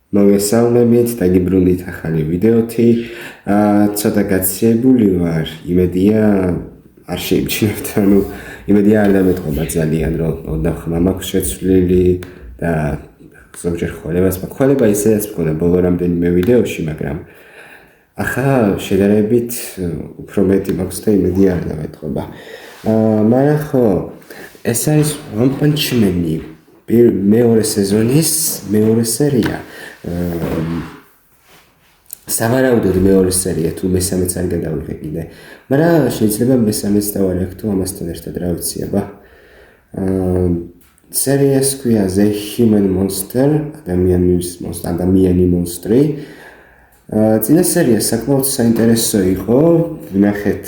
მოგესალმებით, დაგიბრუნდით ახალი ვიდეოთი. ცოტა გაციებული ვარ, იმედია არ შეიმჩნევთ, ანუ იმედია არ დამეთყობა ძალიან, რომ ოდნავ ხმა მაქვს შეცვლილი და ზოგჯერ ხვალებას მაქვს. ხვალება ისედაც მქონდა ბოლო რამდენიმე ვიდეოში, მაგრამ ახლა შედარებით უფრო მეტი მაქვს და იმედია არ დამეთყობა. მაგრამ ხო, ეს არის One Punch Man-ი. მეორე სეზონის მეორე სერია. სავარაუდოდ მეორე სერია თუ მესამეც არ გადავიღე კიდე. მაგრამ შეიძლება მესამეც დავარეკ თუ ამასთან ერთად რა ვიცი აბა. სერიას ქვია The Human Monster, ადამიანი მონსტრი. წინა სერია საკმაოდ საინტერესო იყო. ვნახეთ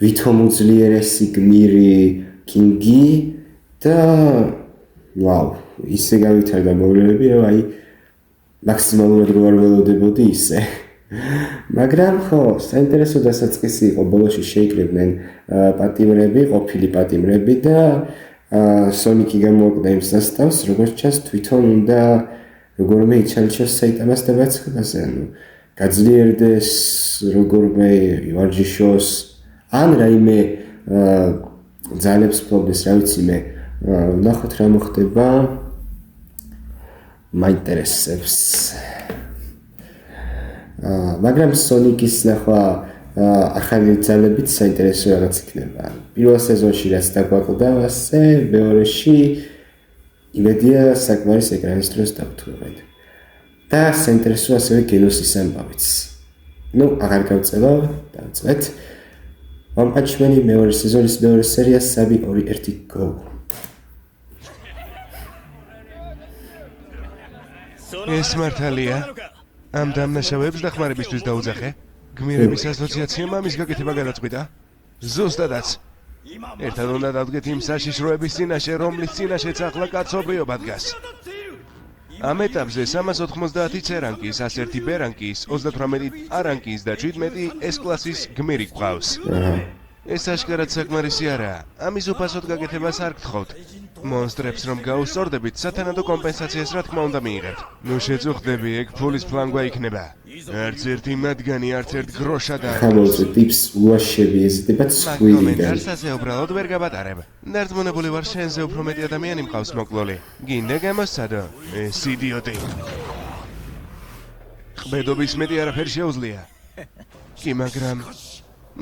ვითომ უძლიერესი გმირი კინგი და ვაუ, ისე გავითარდა მოვლენები, რომ აი მაქსიმალურად რო არ ველოდებოდი ისე. მაგრამ ხო, საინტერესო დასაწყისი იყო, ბოლოში შეიკრიბნენ პატიმრები, ყოფილი პატიმრები და სონიკი გამოაკვდა იმ სასტავს, როგორც ჩანს თვითონ უნდა როგორმე იჩალიჩოს საიტამას და ბაცხებაზე, ანუ გაძლიერდეს, როგორმე ივარჯიშოს, ან რაიმე ძალებს ფლობდეს, რა ვიცი მე. ნახოთ რა მოხდება. მაინტერესებს. მაგრამ სონიკის ნახვა ახალი ძალებით საინტერესო რაღაც იქნება. პირველ სეზონში რაც დაგვაკლდა, ასე მეორეში იმედია საკმარის ეკრანის დროს დავთვალეთ. და საინტერესო ასევე გენოსის ამბავიც. ნუ აღარ გავწევავ, დავწვეთ. One Punch Man-ი მეორე სეზონის მეორე სერია 3-2-1 go. ეს მართალია? ამ დამნაშავეებს დახმარებისთვის დაუძახე? გმირების ასოციაციამ ამის გაკეთება გადაწყვიტა? ზუსტადაც. ერთად უნდა დავდგეთ იმ საშიშროების წინაშე, რომლის წინაშეც ახლა კაცობრიობა დგას. ამ ეტაპზე 390 C რანგის, 101 B რანგის, 38 A რანგის და 17 S კლასის გმირი გვყავს. ეს აშკარად საკმარისი არაა. ამის უფასოდ გაკეთებას არ გთხოვთ. მონსტრებს რომ გაუსწორდებით, სათანადო კომპენსაციას რა თქმა უნდა მიიღებთ. ნუ შეწუხდები, ეგ ფულის ფლანგვა იქნება. არც ერთი მათგანი, არც ერთ გროშად არ. ხალხო ტიპს უაშები ეზიდება ცხვირიდან. კომენტარს ასე უბრალოდ ვერ გაბატარებ. დარწმუნებული ვარ, შენზე უფრო მეტი ადამიანი მყავს მოკლოლი. გინდა გამოსცადო, ეს იდიოტი. ხბედობის მეტი არაფერ შეუძლია. კი, მაგრამ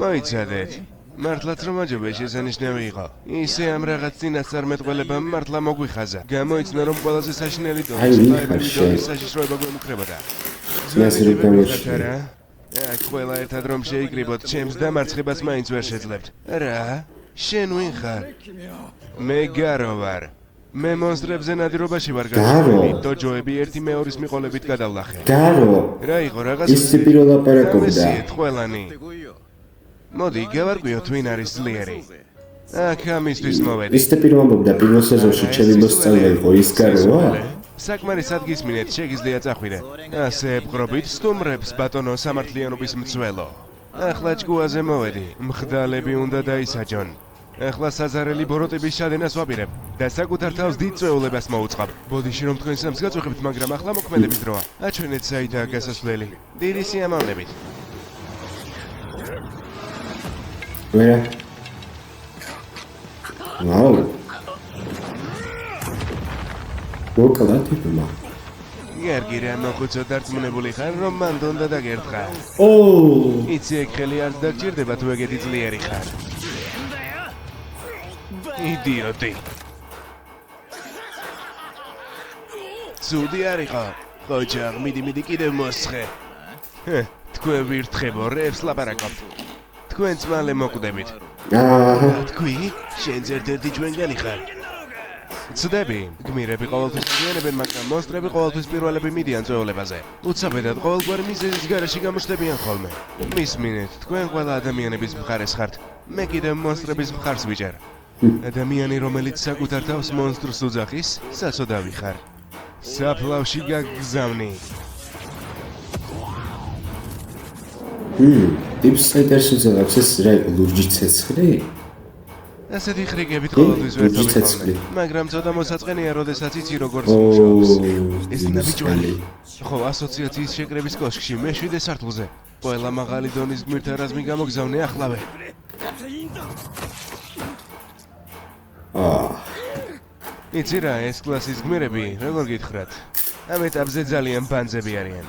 მოიცადეთ. მართლაც რომ აჯობა შესანიშნავი იყო. ისე ამ რაღაც წინასწარმეტყველებამ მართლა მოგვიხაზა. გამოიცნა რომ ყველაზე საშინელი დონის საშიშროება გვემუქრებოდა. ზუსტად გამოჩნდა. აქ ყველა ერთად რომ შეიკრიბოთ, ჩემს დამარცხებას მაინც ვერ შეძლებთ. რა? შენ ვინ ხარ? მე გარო ვარ. მე მონსტრებზე ნადირობაში ვარ გასული. დოჯოები ერთი მეორის მიყოლებით გადავლახე. გარო. რა იყო რაღაც ის პირველ აპარაკობდა. ყველანი. მოდი, გავარკვიოთ ვინ არის ძლიერი. აქ ამისთვის მოვედი. ის პირველ ამბობდა პირველ სეზონში ჩემი მოსწავლე იყო ის გაროა? საკმარის ადგისმინეთ შეგიძლია წახვიდე. ასე ებყრობით სტუმრებს ბატონო სამართლიანობის მცველო. ახლა ჭკუაზე მოვედი. მხდალები უნდა დაისაჯონ. ახლა საზარელი ბოროტების შადენას ვაპირებ და საკუთარ თავს დიდ წვეულებას მოუწყობ. ბოდიში რომ თქვენ სამს გაწუხებთ, მაგრამ ახლა მოქმედების დროა. აჩვენეთ საითაა გასასვლელი. დიდი სიამოვნებით. ვერა. ვაუ. მოკლა ტიპმა. გერგი რა მოხუცო დარწმუნებული ხარ, რომ მანდ უნდა დაგერთხა. იცი ეგ ხელი არ დაგჭირდება თუ ეგეთი ძლიერი ხარ. იდიოტი. ცუდი არ იყო. ხოჯაღ, მიდი კიდევ მოსხე. თქვენ ვირთხებო, რებს ლაპარაკობთ. თქვენც მალე მოკვდებით. თქვი? შენც ერთ-ერთი ჩვენგანი ხარ. ცდები, გმირები ყოველთვის ზიანებენ, მაგრამ მონსტრები ყოველთვის პირველები მიდიან წვეულებაზე. უცაბედად ყოველგვარი მიზეზის გარეშე გამოჩნდებიან ხოლმე. მისმინეთ, თქვენ ყველა ადამიანების მხარეს ხართ. მე კიდევ მონსტრების მხარს ვიჭერ. ადამიანი, რომელიც საკუთარ თავს მონსტრს უძახის, საცოდავი ხარ. საფლავში გაგგზავნი. ტიპს საინტერესო ზოგადად ეს რა იყო ლურჯი ცეცხლი? ასეთი ხრიგებით ყოველთვის ვერ ცეცხლი. მაგრამ ცოტა მოსაწყენია, როდესაც იცი როგორ მუშაობს. ეს მინუს ნაბიჯველი. კალი. ხო, ასოციაციის შეკრების კოშკში მე-7 სართულზე. ყველა მაღალი დონის გმირთა რაზმი გამოგზავნე ახლავე. იცი რა, ეს კლასის გმირები, როგორ გითხრათ? ამ ეტაპზე ძალიან ბანძები არიან.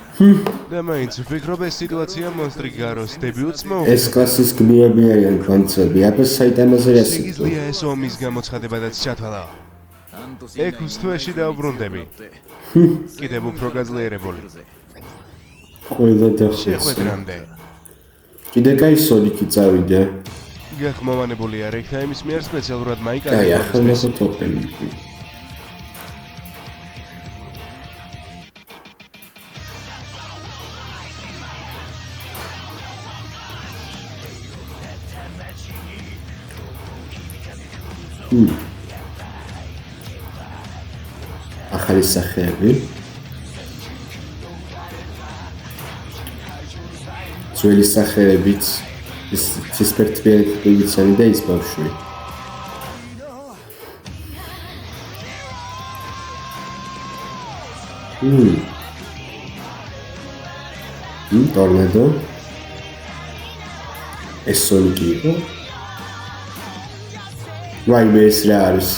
და მაინც ვფიქრობ, ეს სიტუაცია მონსტრი გაროს დებიუტს მოუხდა. ეს კლასის გმირები არიან კონცები, აბა საიტამაზე ასე. შეგიძლია ეს ომის გამოცხადებადაც ჩათვალა. 6 თვეში დავბრუნდები. კიდევ უფრო გაძლიერებული. ყველა დახოს. შეხვედრამდე. კიდე კაი სონიკი წავიდა. გახმოვანებულია რეკთაიმის მიერ სპეციალურად კაი, მაიკაზე. ახლა ნახოთ ოპენი. ახალი სახეები. ძველი სახეებიც ის ცისფერთმიანი და ის ბავშვი. ტორნადო. ეს სონიკი იყო. ვაიმე ეს რა არის?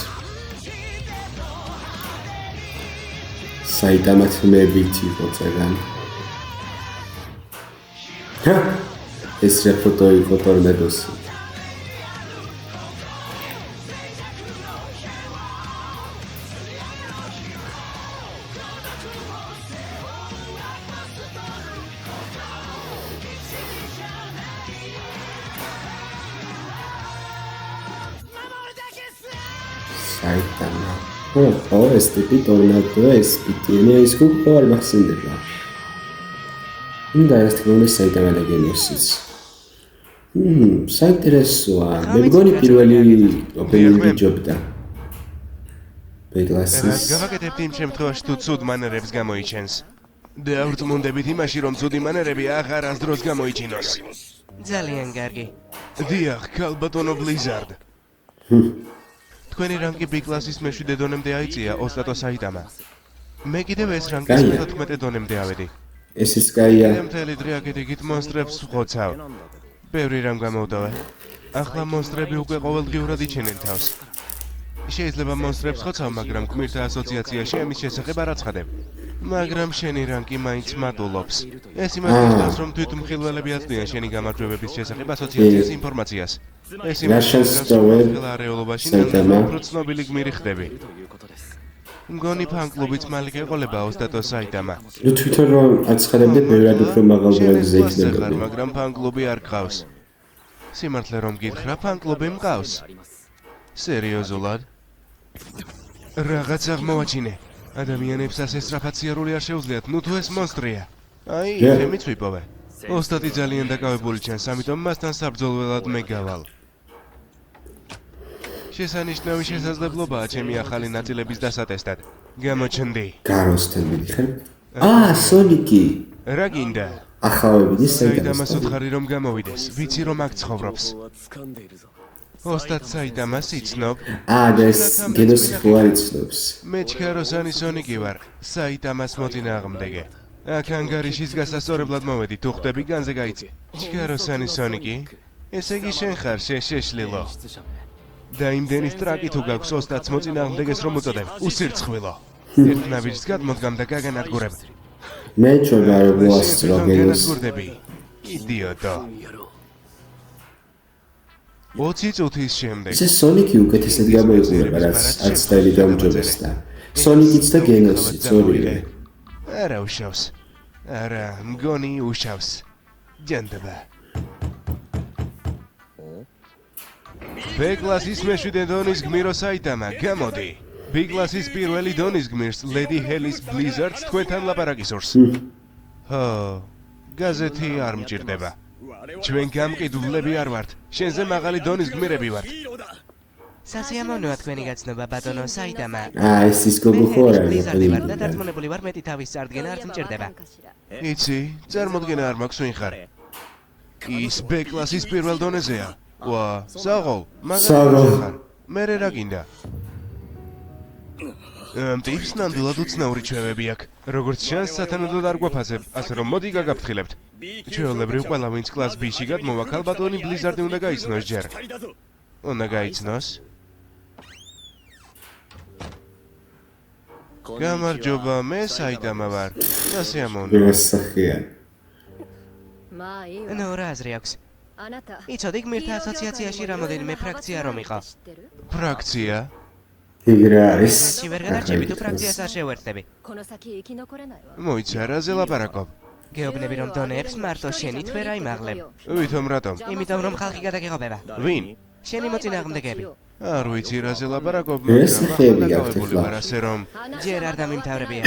საიტამა თმებით იყო წეგან. ეს რა ფოტო იყო ტორნადოს. საიტამა. ო, ეს ტიპი ტორნადო, ეს პიტიენია, ის გუგო არ მახსენდება. უნდა ეს თქონდეს საიტამა და გენოსიც. საინტერესოა. მე მგონი პირველი ოპენინგი ბიჯობდა. რაც ბეგლასის. გავაკეთებთ იმ შემთხვევაში თუ ცუდ მანერებს გამოიჩენს. დავრწმუნდებით იმაში, რომ ცუდი მანერები აღარასდროს გამოიჩინოს. ძალიან კარგი. დიახ, ქალბატონო ბლიზარდ. თქვენი რანგი B კლასის მე-7 დონემდე აიწია ოსტატო საიტამა. მე კიდევ ეს რანგის კაია. 14 დონემდე ავედი. ეს ის კაია. მე მთელი დღე აქეთ-იქით მონსტრებს ვხოცავ. ბევრი რამ გამოვდოვე. ახლა მონსტრები უკვე ყოველდღიურად იჩენენ თავს. შეიძლება მონსტრებს ხოცავ, მაგრამ გმირთა ასოციაციაში ამის შესახებ არ აცხადებ. მაგრამ შენი რანგი მაინც მატულობს. ეს იმას ნიშნავს, რომ თვითმხილველები აწვდიან შენი გამარჯვებების შესახებ ასოციაციის ინფორმაციას. ეს იმას ნიშნავს, რომ ყველა არეულობაში ნამდვილად უფრო ცნობილი გმირი ხდები. მგონი ფან-კლუბიც მალე ეყოლება ოსტატო საიტამა. ნუ თვითონ რომ აცხადებდე ბევრად უფრო მაღალ დროებზე ხარ, იქნებოდი. მაგრამ ფან-კლუბი არ გყავს. სიმართლე რომ გითხრა, ფან-კლუბი მყავს. სერიოზულად? რაღაც აღმოვაჩინე. ადამიანებს ასე სწრაფად სიარული არ შეუძლიათ, ნუ თუ ეს მონსტრია. აი, ჩემიც ვიპოვე. ოსტატი ძალიან დაკავებული ჩანს, ამიტომ მასთან საბრძოლველად მე გავალ. შესანიშნავი შესაძლებლობაა ჩემი ახალი ნაწილების დასატესტად. გამოჩნდი. გაროსთან მიდიხარ. სონიკი. რა გინდა? ახავებიდი საიტამას საიტამას. უთხარი რომ გამოვიდეს, ვიცი რომ აქ ცხოვრობს. ოსტატ საიტამას იცნობ? და ეს გენოსი ხო არ იცნობს. მე ჩქაროსანი სონიკი ვარ, საიტამას მოწინააღმდეგე. აქ ანგარიშის გასასწორებლად მოვედი, თუ ხდები განზე გაიცი. ჩქაროსანი სონიკი? ესე იგი შენ ხარ შეშლილო. და იმდენი სტრაკი თუ გაქვს ოსტატს მოწინააღმდეგეს რომ უწოდებ, უსირცხვილო. ერთ ნაბიჯს გადმოდგამ და გაგანადგურებ. მე ჩვენა რო გასწრო გენოს. იდიოტო. 20 წუთის შემდეგ. ეს სონიკი უკეთესად გამოიყურება, რაც არც დაილი გამჯობესდა. სონიკიც და გენოსიც ორივე. არა უშავს. არა, მგონი უშავს. ჯანდაბა. B კლასის მე-7 დონის გმირო საიტამა, გამოდი. B კლასის პირველი დონის გმირს ლედი ჰელის ბლიზარდს თქვენთან ლაპარაკისურს. ჰო, გაზეთი არ მჭირდება. ჩვენ გამყიდვლები არ ვართ. შენზე მაღალი დონის გმირები ვართ. სასიამოვნოა თქვენი გაცნობა, ბატონო საიტამა. ეს ის გოგო ხო არ არის ვარ და ოპენინგი. დარწმუნებული ვარ, მეტი თავის წარდგენა არ მჭირდება. იცი, წარმოდგენა არ მაქვს ვინ ხარ. ის B კლასის პირველ დონეზეა. ვა, საღო, საღო. მაგარ მერე რა გინდა? ტიპს ნამდვილად უცნაური ჩვევები აქვს. როგორც ჩანს, სათანადოდ არ გვაფასებ, ასე რომ მოდი გაგაფრთხილებთ. ჩვეულებრივ ყველა ვინც კლას B-ში გადმოვა, ქალბატონი ბლიზარდი უნდა გაიცნოს ჯერ. უნდა გაიცნოს. გამარჯობა, მე საიტამა ვარ. სასიამოვნო. რასახია. ნუ რა აზრი აქვს? იცოდი გმირთა ასოციაციაში რამოდენიმე ფრაქცია რომ იყო. ფრაქცია? იქ რა არის? εσύ ვერ გადარჩები თუ ფრაქციას არ შევერთდები. მოიცა, რაზე ლაპარაკობ? გეუბნები რომ დონეებს მარტო შენი თვე რა იმაღლებ. ვითომ რატომ? იმიტომ რომ ხალხი გადაგეღობება. ვინ? შენი მოწინააღმდეგეები. არ ვიცი რაზე ლაპარაკობ, ეს ხეები მაგრამ გაქვთ ახლა ახლა. ვარ ასე რომ ჯერ არ დამიმთავრებია.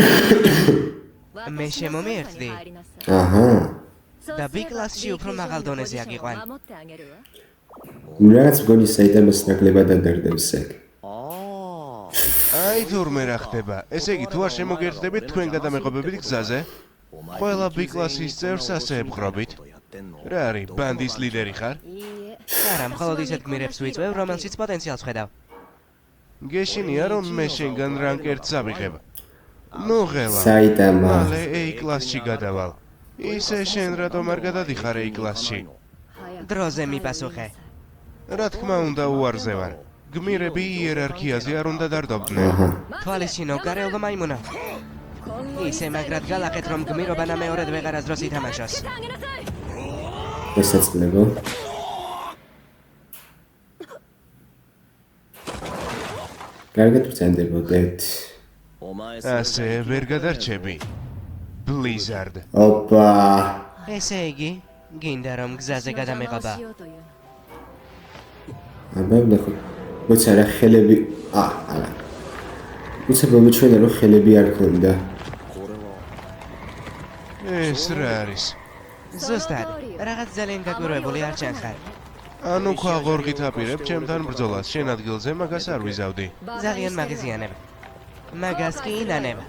მე შემომიერთდი აჰა. და B კლასში უფრო მაღალ დონეზე აგიყვან. რაც მგონი საიტამას ნაკლებად ადარდებს ეგ. აი თურმე რა ხდება. ესე იგი თუ არ შემოგერთდებით თქვენ გადამეღობებით გზაზე? ყველა B კლასის წევრს ასე ებხრობით? რა არის, ბანდის ლიდერი ხარ? არა, მხოლოდ ისეთ გმირებს ვიწვევ, რომელშიც პოტენციალს ხედავ. გეშინია რომ მე შენგან რანკ 1-ს ავიღებ. ნუ ღელა. საიტამა. მალე A კლასში გადავალ. ისე შენ რატომ არ გადადიხარ A კლასში? დროზე მიპასუხე. რა თქმა უნდა უარზე ვარ. გმირები იერარქიაზე არ უნდა დარდობდნენ. აჰა. თვალისჩინო გარეულო მაიმუნა. ისე მაგრად გალახეთ რომ გმირობა მეორედ ვეღარას დროს ითამაშოს. ესეცნებო. კარგად ვცენდებოდეთ. ასე ვერ გადარჩები. Blizzard. ოპა. ესე იგი, გინდა რომ გზაზე გადამეღობა. აბა ნახო. მოცა რა ხელები. არა. მოცა მომიჩვენა რომ ხელები არ ქონდა. ეს რა არის? ზუსტად, რაღაც ძალიან გაგვირვებული არ ჩანხარ. ანუ ქვაღორღით აპირებ ჩემთან ბრძოლას, შენ ადგილზე მაგას არ ვიზავდი. ძალიან მაღიზიანებ. მაგას კი ინანებ.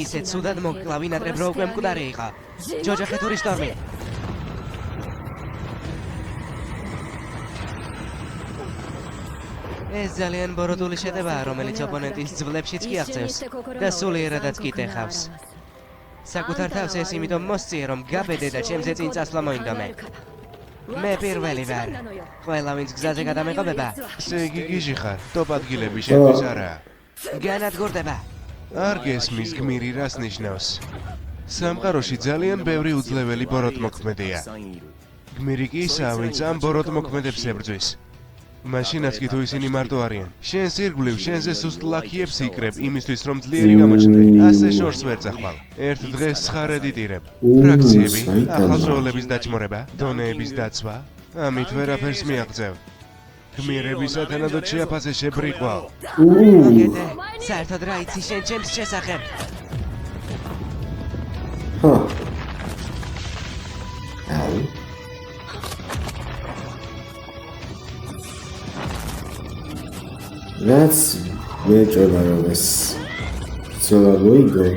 ისე ცუდად მოგკლავი ნატრებ რო უკვე მკვდარი იყო. ჯოჯოხეთური შტორმი. ეს ძალიან ბოროტული შეტევაა, რომელიც ოპონენტის ძვლებშიც კი აღწევს და სულიერადაც კიტეხავს. საკუთარ თავს ეს იმიტომ მოსწიე, რომ გაბედე და ჩემზე წინ წასვლა მოინდომე. მე პირველი ვარ. ყველა ვინც გზაზე გადამეღობება, ესე იგი გიჟი ხარ, ტოპ ადგილები შენთვის არაა. განადგურდება. არ გესმის გმირი რას ნიშნავს? სამყაროში ძალიან ბევრი უძლეველი ბოროტმოქმედია. გმირი კი ისაა, ვინც ამ ბოროტმოქმედებს ებრძვის. მაშინაც კი თუ ისინი მარტო არიან. შენს ირგვლივ შენზე სუსტ ლაქიებს იკრებ იმისთვის რომ ძლიერი გამოჩნდე. ასე შორს ვერ წახვალ. ერთ დღეს ცხარედიტირებ. ფრაქციები, ახალშოულების დაჭმორება, დონეების დაცვა, ამით ვერაფერს მიაღწევ. გმირების სათანადოდ შეაფასე შებრიყვალ. მოგეთე, საერთოდ რა იცი შენ ჩემს შესახებ? ჰა. აუ. რაც მეჭოლა რომ ეს ზოლა მოიგო.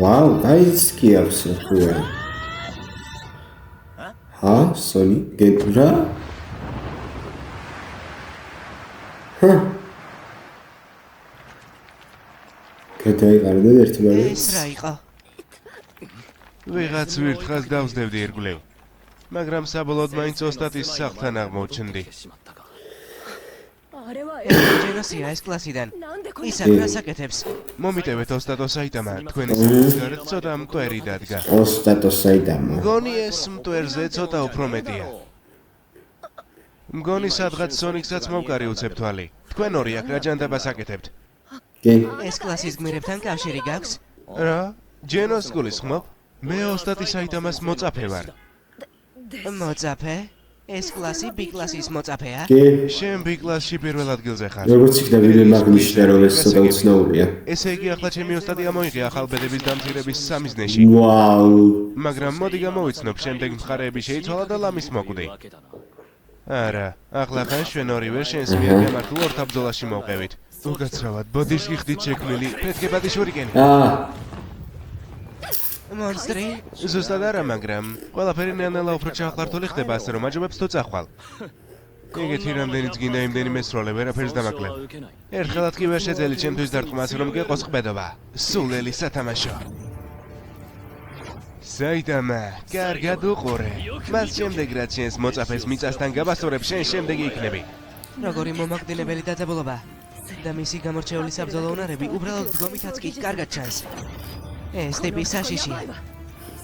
ვაუ, გაიც კი აქვს რა. ჰა, სონი, გეტრა? ჰა. გადაიყარდა ეს ერთმანეთს. რა იყო? ვიღაც ვირთხას დავსდებდი ირგვლივ. მაგრამ საბოლოოდ მაინც ოსტატის სახლთან აღმოჩნდი. ჯენოსია ეს კლასიდან. ისა რასაკეთებს? მომიტევეთ ოსტატო საიტამა, თქვენი სახლის გარეთ ცოტა მტვერი დადგა. ოსტატო საიტამა. მგონი ეს მტვერზე ცოტა უფრო მეტია. მგონი სადღაც სონიკსაც მოვკარი უცებ თვალი. თქვენ ორი აქ რა ჯანდაბას აკეთებთ? კი. ეს კლასის გმირებთან კავშირი გაქვს? რა? ჯენოს გულისხმობ? მე ოსტატი საიტამას მოწაფე ვარ. მოწაფე? ეს კლასი B კლასის მოწაფეა? კი. შენ B კლასში პირველ ადგილზე ხარ. როგორც იქნა ვიდეო მაგნიშნა რომ ეს ცოტა უცნაურია. ესე იგი ახლა ჩემი ოსტატი ამოიღე ახალ ბედების დამცირების სამიზნეში. ვაუ. მაგრამ მოდი გამოვიცნობ, შემდეგ მხარეები შეიცვალა და ლამის მოკვდი. არა, ახლა ხან ჩვენ ორივე შენს მიერ გამართულ ორთაბრძოლაში მოვყევით. უკაცრავად, ბოდიშ გიხდით შექმნილი, ფეთქებადი შურიკენი. მონსტრი? ზუსტად არა, მაგრამ ყველაფერი ნელ-ნელა უფრო ჩახლართული ხდება, ასე რომ აჯობებს თუ წახვალ. ეგეთი რამდენიც გინდა იმდენი მესროლე, ვერაფერს დამაკლებ. ერთხელაც კი ვერ შეძელი ჩემთვის დარტყმას, რომ გეყოს ყბედობა. სულელი სათამაშო. საიტამა, კარგად უყურე. მას შემდეგ რაც შენს მოწაფეს მიწასთან გაბასტურებ, შენ შემდეგი იქნები. როგორი მომაკვდინებელი დაძაბულობა. და მისი გამორჩეული საბრძოლო უნარები უბრალოდ დგომითაც კი კარგად ჩანს. ეს ტიპი საშიშია.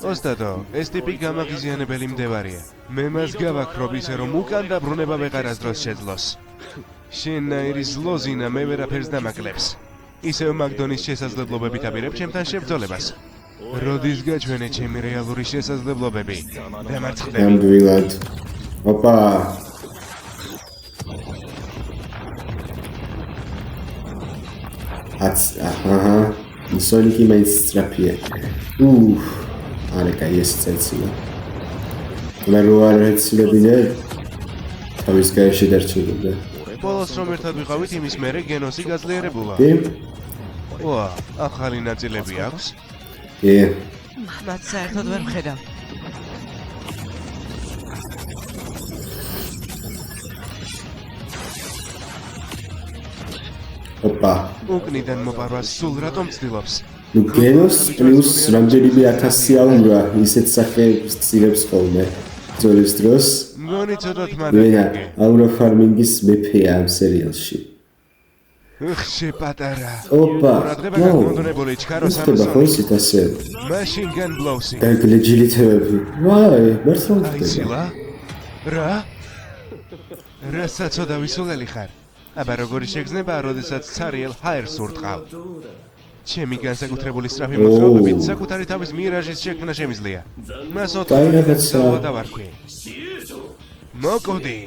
ოსტატო, ეს ტიპი გამაღიზიანებელი მდევარია. მე მას გავაქრობ ისე რომ უკან დაბრუნება ვეღარას დროს შეძლოს. შენნაირი ზლოზინა მე ვერაფერს დამაკლებს. ისევ მაგდონის შესაძლებლობებით აპირებ ჩემთან შებრძოლებას. როდის გაჩვენე ჩემი რეალური შესაძლებლობები? დამარცხდები. ნამდვილად. ოპა. აჰა. სონიკი მაინც სწრაფია. არა, კაი ეს წელსია. მე რო არ ეცლებინე თავის გაეში დარჩებოდა. ბოლოს რომ ერთად ვიყავით, იმის მერე გენოსი გაძლიერებულა. კი? ვა, ახალი ნაწილები აქვს? კი. მათ საერთოდ ვერ ვხედავ. ოპა. უკნიდან მოპარვას სულ რატომ ცდილობს? ნუ გენოს პლუს რამდენიმე 1000 აურა ისეთ სახეებს ცდილებს ხოლმე. ძოლის დროს მგონი ცოტათ ვენა მადაგე. აურა ფარმინგის მეფეა ამ სერიალში. ხში პატარა. ოპა. რადგება გაგმონდონებული ჩქაროს ხდება ხო ისეთ ასე? Machine gun blows-ი. დაგლეჯილითები. ვაი, მართლა ხდება. აიცილა? რა? რასაც ოდავი სულელი ხარ? აბა როგორი შეგრძნება, როდესაც ცარიელ ჰაერს ურტყავ? ჩემი განსაკუთრებული სწრაფი მოძრაობებით საკუთარი თავის მირაჟის შექმნა შემიძლია. მას დაი რაღაცა. დავარქვი. მოკოდი.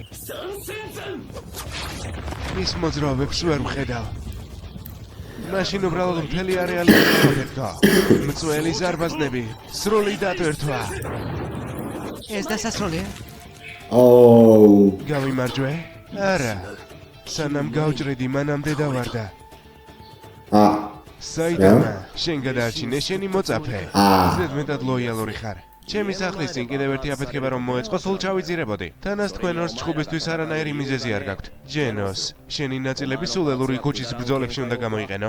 ის მოძრაობებს ვერ ვხედავ. მაშინ უბრალოდ მთელი არეალი მოხდა. მწველი ზარბაზნები, სრული დატვირთვა. ეს დასასრულია? აუ, გავიმარჯვე? არა. სანამ გავჭრიდი, მანამდე დავარდა. საიტამა, შენ გადაარჩინე შენი მოწაფე. ზედმეტად ლოიალური ხარ. ჩემი სახლის წინ კიდევ ერთი აფეთქება რომ მოეწყო, სულ ჩავიძირებოდი. თანაც თქვენ ორს ჩხუბისთვის არანაირი მიზეზი არ გაქვთ. ჯენოს, შენი ნაწილები სულელური ქუჩის ბრძოლებში უნდა გამოიყენო.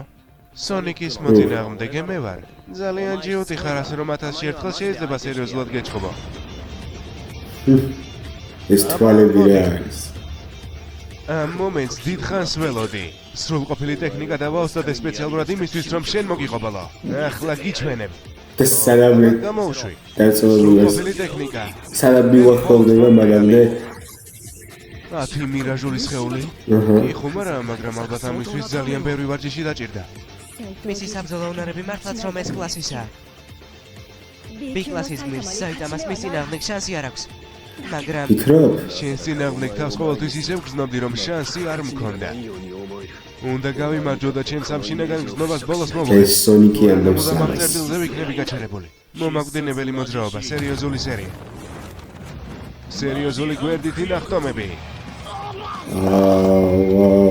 სონიკის მოწინააღმდეგე მე ვარ. ძალიან ჯიუტი ხარ, ასე რომ 1000-ში ერთხელ შეიძლება სერიოზულად გეჩხუბო. ეს თვალები რა არის? ამ მომენტს დიდხანს ველოდი. სრულყოფილი ტექნიკა დავაოსტოთ სპეციალურად იმისთვის, რომ შენ მოგიყვებალო. ახლა გიჩვენებ. და სანამ გამოუშვი. დაწოლილს სრულყოფილი ტექნიკა. სანამ მივახმოვდება მანამდე 10 მირაჟული სხეული. იხუმა რა, მაგრამ ალბათ ამისთვის ძალიან ბევრი ვარჯიში დაჭირდა. მისი საბრძოლო უნარები მართლაც რომ ეს კლასისაა. B კლასის გმირს საიტამას მის წინააღმდეგ შანსი არ აქვს. მაგრამ ფიქრობ? შენ წინააღმდეგ თავს ყოველთვის ისევ გრძნობდი, რომ შანსი არ მქონდა. უნდა გავიმარჯვო და ჩემს ამ შინაგან გრძნობას ბოლოს მოვუყო. ეს სონიკი ამბობს ამას. მომაკვდინებელზე ვიქნები გაჩერებული. მომაკვდინებელი მოძრაობა, სერიოზული სერია. სერიოზული გვერდითი ნახტომები. ვაუ.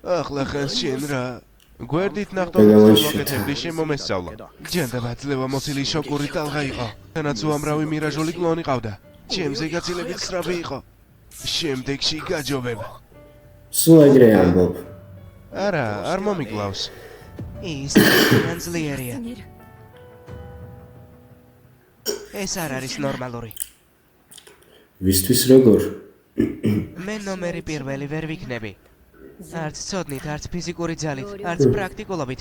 ახლა ხანს შენ რა გვერდით ნახტომებს მოგეთებდი შემომესწავლა. ჯანდაბა ძლევა მოცილი შოკური ტალღა იყო. თანაც უამრავი მირაჟული კლონი ყავდა. ჩემზე გაცილებით სწრაფი იყო. შემდეგში გაჯობებ. სულ ეგრე ამბობ. არა, არ მომიკლავს. ის ძალიან ძლიერია. ეს არ არის ნორმალური. ვისთვის როგორ? მე ნომერი პირველი ვერ ვიქნები. არც ცოდნით, არც ფიზიკური ძალით, არც პრაქტიკულობით,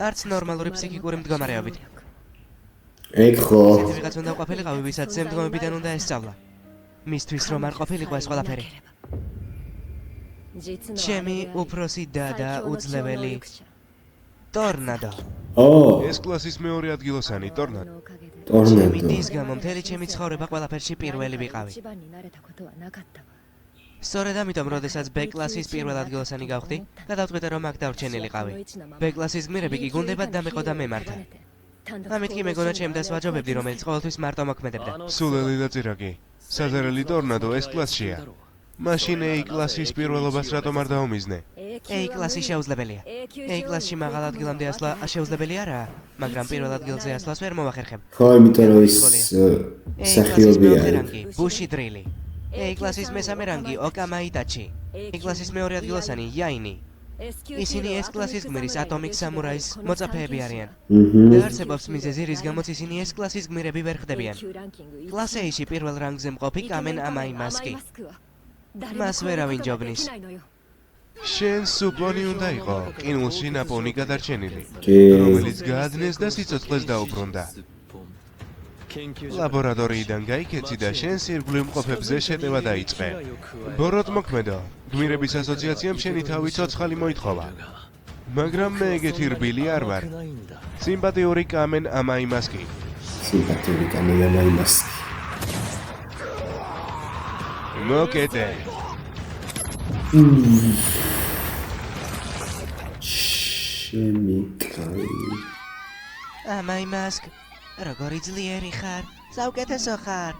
არც ნორმალური ფსიქიკური მდგომარეობით. ეგ ხო. ისეთი ვიღაც უნდა ყოფილიყავი, ვისაც ზემდგომებიდან უნდა ესწავლა. მისთვის რომ არ ყოფილიყო ეს ყველაფერი. ჩემი უფროსი დადა უძლეველი ტორნადო. ეს კლასის მეორე ადგილოსანი ტორნადო. ჩემი დის გამო მთელი ჩემი ცხოვრება ყველაფერში პირველი ვიყავი. სწორედ ამიტომ, როდესაც B კლასის პირველ ადგილოსანი გავხდი, გადავწყვიტე რომ აქ დავრჩენილიყავი. B კლასის გმირები კი გუნდებად დამეყო და მემართა. ამით კი მეგონა ჩემ დას ვაჯობებდი, რომელიც ყოველთვის მარტო მოქმედებდა. სულელი დაწერაკი. საზარელი ტორნადო ეს კლასშია. მაშინ A კლასის პირველობას რატომ არ დაუმიზნე? A კლასი შეუძლებელია. A კლასში მაღალ ადგილამდე ასვლა შეუძლებელი არაა, მაგრამ პირველ ადგილზე ასვლას ვერ მოვახერხებ. ხო, იმიტომ რომ ის მსახიობი A კლასის არის. რანგი ბუში დრილი. A კლასის მესამე რანგი ოკამა იტაჩი. A კლასის მეორე ადგილოსანი იაინი. ისინი S კლასის გმირის ატომიკ სამურაის მოწაფეები არიან. და არსებობს მიზეზი, რის გამოც ისინი S კლასის გმირები ვერ ხდებიან. კლას A-ში პირველ რანგზე მყოფი კამენ ამაი მასკი. მას ვერავინ ჯობნის. შენ სუპონი უნდა იყო, ყინულში ნაპოვნი გადარჩენილი, კი. რომელიც გაადნეს და სიცოცხლეს დაუბრუნდა. ლაბორატორიიდან გაიქეცი და შენს ირგვლივ მყოფებზე შეტევა დაიწყე. ბოროტ მოქმედო, გმირების ასოციაციამ შენი თავი ცოცხალი მოითხოვა. მაგრამ მე ეგეთი რბილი არ ვარ. სიმპათიური კამენ ამაი მასკი. სიმპათიური კამენ ამაი მასკი. მოკეტე. შემიკალი. ამაი მასკ, როგორი ძლიერი ხარ, საუკეთესო ხარ.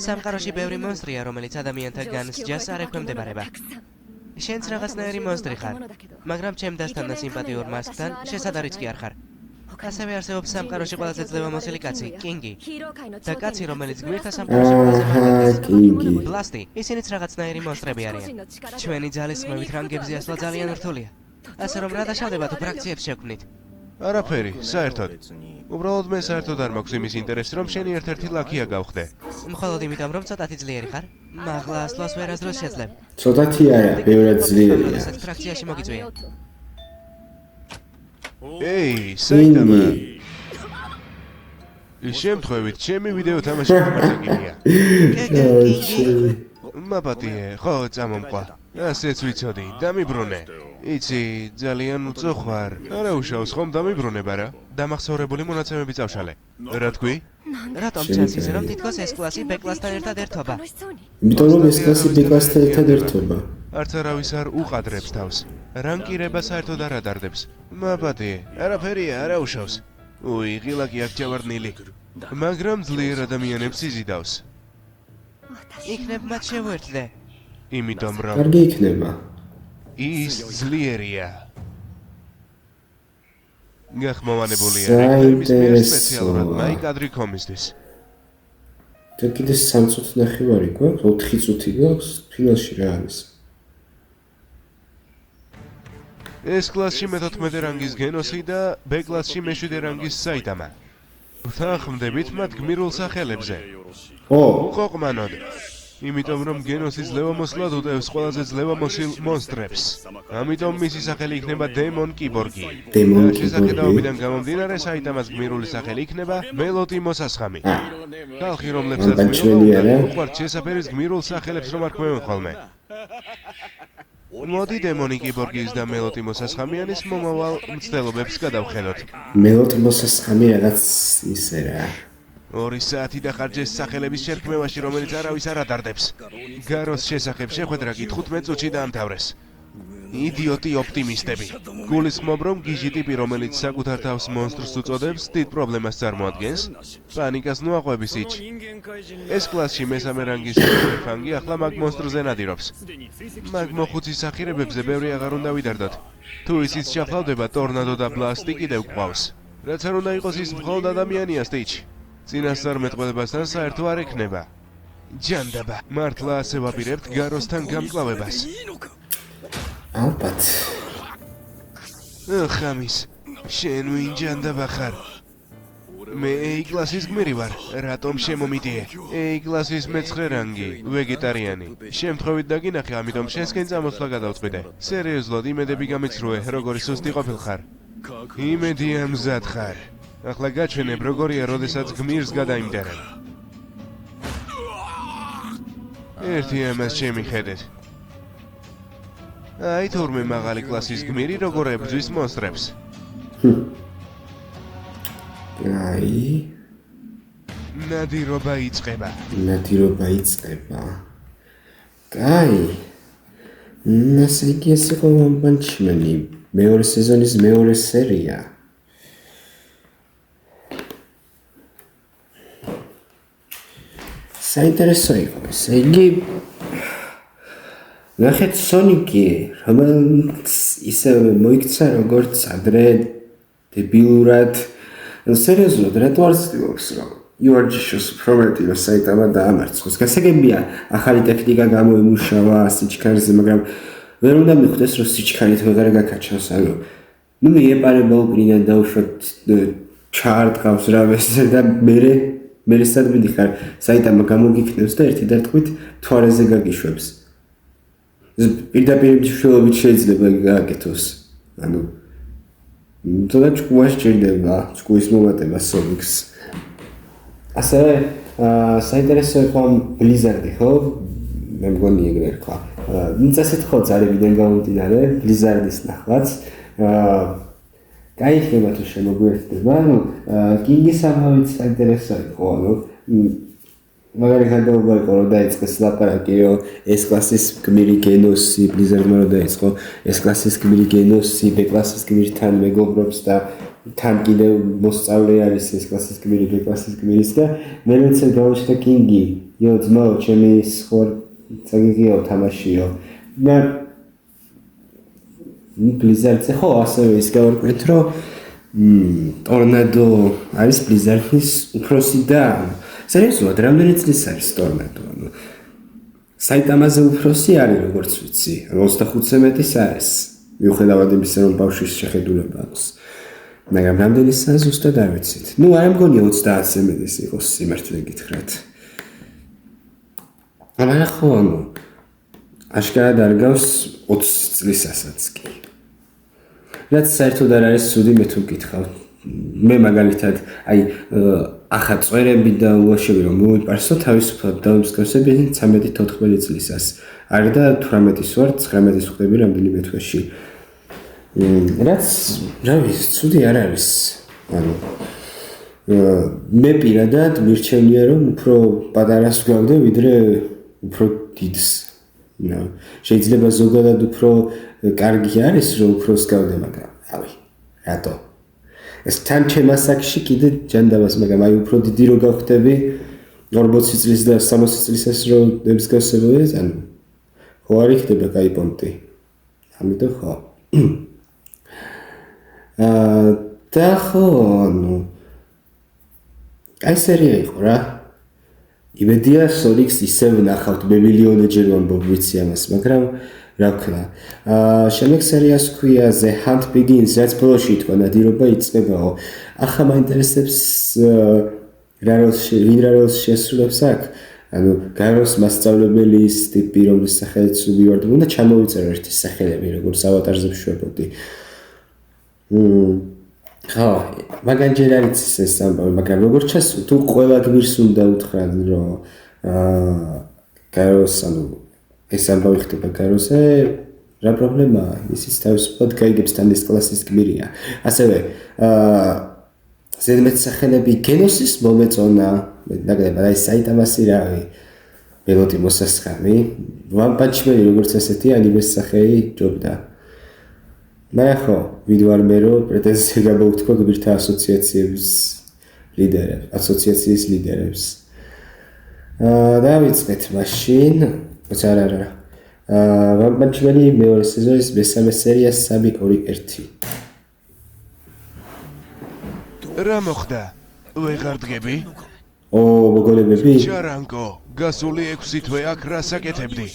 სამყაროში ბევრი მონსტრია, რომელიც ადამიანთა განსჯას არ ექვემდებარება. შენც რაღაცნაირი მონსტრი ხარ, მაგრამ ჩემ დასთან და სიმპათიურ მასკთან შესაძარიც კი არ ხარ. ასევე არსებობს სამყაროში ყველაზე ძლევამოსილი კაცი, კინგი. და კაცი, რომელიც გმირთა სამყაროში ყველაზე მაგარი. კინგი. ბლასტი, ისინიც რაღაცნაირი მონსტრები არიან. ჩვენი ძალის ხმევით რანგებზე ასვლა ძალიან რთულია. ასე რომ რა დაშავდება თუ ფრაქციებს შევქმნით? არაფერი, საერთოდ. უბრალოდ მე საერთოდ არ მაქვს იმის ინტერესი, რომ შენი ერთ-ერთი ლაქია გავხდე. მხოლოდ იმიტომ, რომ ცოტათი ძლიერი ხარ, მაღლა ასვლას ვერასდროს შეძლებ. ცოტათი არა, ბევრად ძლიერია. რასაც ფრაქციაში მოგიწვია. ეი, საიტამა. ის შემთხვევით, ჩემი ვიდეო თამაში გამარჯვებულია. მაპატიე, ხო, წამომყვა. ასეც ვიცოდი, დამიბრუნე. იცი, ძალიან უწოხვარ. არა უშავს, ხომ დამიბრუნება რა? დამახსოვრებული მონაცემები წავშალე. რა თქვი? რატომ ჩანს ისე, რომ თითქოს ეს კლასი B კლასთან ერთად ერთობა? იმიტომ რომ ეს კლასი B კლასთან ერთად ერთობა. არც არავის არ უყადრებს თავს. რანკირება საერთოდ არ ადარდებს. მაპატიე, არაფერია, არა უშავს. უი, ღილაკი აქ ჯავარდნილი. მაგრამ ძლიერ ადამიანებს იზიდავს. იქნებ მათ შევერთდე. იმიტომ რომ კარგი იქნება. ის ძლიერია. გახმოვანებულია საინტერესოა. რეკლამის მიერ სპეციალურად მაი კადრი კომისთვის. და კიდე 3 წუთი ნახევარი გვაქვს, 4 წუთი გვაქვს, ფინალში რა არის? ეს კლასში მე-14 რანგის გენოსი და B კლასში მე-7 რანგის საიტამა. ვთანხმდებით მათ გმირულ სახელებზე. ო, უყოყმანოდ. იმიტომ რომ გენოსის ძლევამოსლად უტევს ყველაზე ძლევამოსილ მონსტრებს. ამიტომ მისი სახელი იქნება დემონ კიბორგი. დემონ და კიბორგი. შესაძლებლობიდან გამომდინარე საიტამას გმირული სახელი იქნება მელოტი მოსასხამი. ხალხი რომლებსაც ჩვენი არა? უყვართ შესაფერის გმირულ სახელებს რომ არქმევენ ხოლმე. მოდი დემონი კიბორგის და მელოტი მოსასხამიანის მომავალ მცდელობებს გადავხელოთ. მელოტი მოსასხამი რაღაც ისე რა. 2 საათი დახარჯეს სახელების შერქმევაში, რომელიც არავის არ ადარდებს. გაროს შესახებ შეხვედრა კი 15 წუთში დაამთავრეს. იდიოტი ოპტიმისტები. გულისხმობ, რომ გიჟი ტიპი, რომელიც საკუთარ თავს მონსტრს უწოდებს, დიდ პრობლემას წარმოადგენს. პანიკას ნუაყვების იჩ. ეს კლასში მესამე რანგის ფანგი ახლა მაგ მონსტრზე ნადირობს. მაგ მოხუცის ახირებებზე ბევრი აღარ უნდა ვიდარდოთ. თუ ისიც ჩახლავდება, ტორნადო და ბლასტი კიდევ გვყავს. რაც არ უნდა იყოს ის მხოლოდ ადამიანია სტიჩ. წინასწარ მეტყველებასთან საერთო არ ექნება. ჯანდაბა, მართლა ასე ვაპირებთ გაროსთან გამკლავებას. ალბათ. ხამის, შენ ვინ ჯანდაბა ხარ? მე A კლასის გმირი ვარ, რატომ შემომიდიე? A კლასის მე-9 რანგი, ვეგეტარიანი. შემთხვევით დაგინახე, ამიტომ შენსკენ წამოსვლა გადავწყვიტე. სერიოზულად, იმედები გამიცრუე, როგორი სუსტი ყოფილხარ. იმედია მზად ხარ. ახლა გაჩვენებ, როგორია, როდესაც გმირს გადაიმტერებ. ერთი ამას შემიხედეთ. აი თურმე მაღალი კლასის გმირი როგორ ებრძვის მონსტრებს. აი, ნადირობა იწყება. ნადირობა იწყება. კაი. ასე იგი ეს იყო ვანპანჩმენი. მეორე სეზონის მეორე სერია. საინტერესო იყო. ესე იგი ნახეთ სონიკი, რომელიც ისევე მოიქცა როგორც ადრე დებილურად. სერიოზულად, რატო არ ცდილობს რომ იუარჯიშოს პრომეტი რომ საიტამა დაამარცხოს. გასაგებია, ახალი ტექნიკა გამოიმუშავა სიჩქარეზე, მაგრამ ვერ უნდა მიხვდეს რომ სიჩქარით ვეღარ გაკაჩავს, ანუ ნუ მიეპარება უკრიდან დაუშვათ ჩაარტყავს რამესზე და მე სად მიდიხარ საიტამა გამოგიქნევს და ერთი დარტყმით თვარეზე გაგიშვებს. პირდაპირ მნიშვნელობით შეიძლება გააკეთოს. ანუ თორე ჭკუას ჭირდება, ჭკუის მომატება Sonic-ს. ასევე საინტერესო იყო Blizzard-ი, ხო? მე მგონი ეგრე ერქვა. წესით ხო წარებიდან გამომდინარე Blizzard-ის ნახვაც. გაიხება თუ შემოგვიერთდება, ანუ King-ის ამავით საინტერესო იყო, ანუ მაგალითად დაუბრუნდა რომ დაიწყეს ლაპარაკი რომ S კლასის გმირი გენოსი Blizzard-მა რომ დაიწყო S კლასის გმირი გენოსი B კლასის გმირთან მეგობრობს და თან კიდევ მოსწავლე არის S კლასის გმირი B კლასის გმირის და მე როცა გავუჩნდა King-ი, იო ძმაო, ჩემი სხვა წაგიგიო თამაშიო და Blizzard-ზე ხო ასევე ის გავარკვიეთ რომ Tornado არის Blizzard-ის უფროსი და სერიოზულად, რამდენი წლის არის Tornado? საიტამაზე უფროსი არის, როგორც ვიცი, 25-ზე მეტის არის. მიუხედავად იმისა, რომ ბავშვის შეხედულება აქვს. მაგრამ რამდენისა ზუსტად არ ვიცით. ნუ არ მგონია 30-ზე მეტის იყოს სიმართლე გითხრათ. მაგრამ ხო, აშკარად არ გავს 20 წლისასაც კი. რაც საერთოდ არ არის ცუდი მე თუ გითხავ. მე მაგალითად, აი ახალ წვერები და უაშები რომ მოვიპარსო თავისუფლად დავიმსგავსები 13-14 წლისას. არის და 18-ის ვარ, 19-ის ვხდები რამდენიმე თვეში. რაც რა ვიცი, ცუდი არ არის. ანუ მე პირადად მირჩენია რომ უფრო პატარას ვგავდე ვიდრე უფრო დიდს. შეიძლება ზოგადად უფრო კარგი არის რომ უფროს გავდე, მაგრამ რავი, რატო? ეს თან ჩემ ასაკში კიდე ჯანდაბას, მაგრამ აი უფრო დიდი რო გავხდები 40 წლის და 60 წლისას რო ემსგავსებოდი, ანუ ხო არ იქნება კაი პონტი. ამიტომ ხო. და ხო, აი სერია იყო რა. იმედია Sonic-ს ისევ ნახავთ, მე მილიონჯერ ვამბობ ვიცი ამას, მაგრამ რა ვქნა. შემდეგ სერიას ქვია The Hunt Begins, რაც ბოლოში ითქვა ნადირობა იწყებაო. ახლა მაინტერესებს რა როლს შეასრულებს აქ. ანუ გაროს მასწავლებლის ტიპი, რომლის სახელიც ვივარდები, უნდა ჩამოვიწერო ერთი სახელები, როგორც ავატარზე ვშვებოდი. ხო, მაგან ჯერ არ იცის ეს ამბავი, მაგრამ როგორც ჩანს, თუ ყველა გმირს უნდა უთხრათ, რომ გაროს, ანუ ეს ამბავი ხდება გაროზე, რა პრობლემაა? ისიც თავისუფლად გაიგებს თან ეს კლასის გმირია. ასევე ზედმეტ სახელები გენოსის მომეწონა, ნაკლებად აი საიტამასი რავი, მელოდი მოსასხამი, One Punch Man როგორც ასეთი ანიმეს სახეი ჯობდა. მაგრამ ხო, ვიდეოარ მე რომ პრეტენზია გამოვთქვა გმირთა ასოციაციის ლიდერებს. დავიწყეთ მაშინ, არა. One Punch Man მეორე სეზონის მესამე სერია 3-2-1. რა მოხდა? ვეღარ დგები? მოგონებები? ჯარანკო, გასული 6 თვე აქ რა საკეთებდი?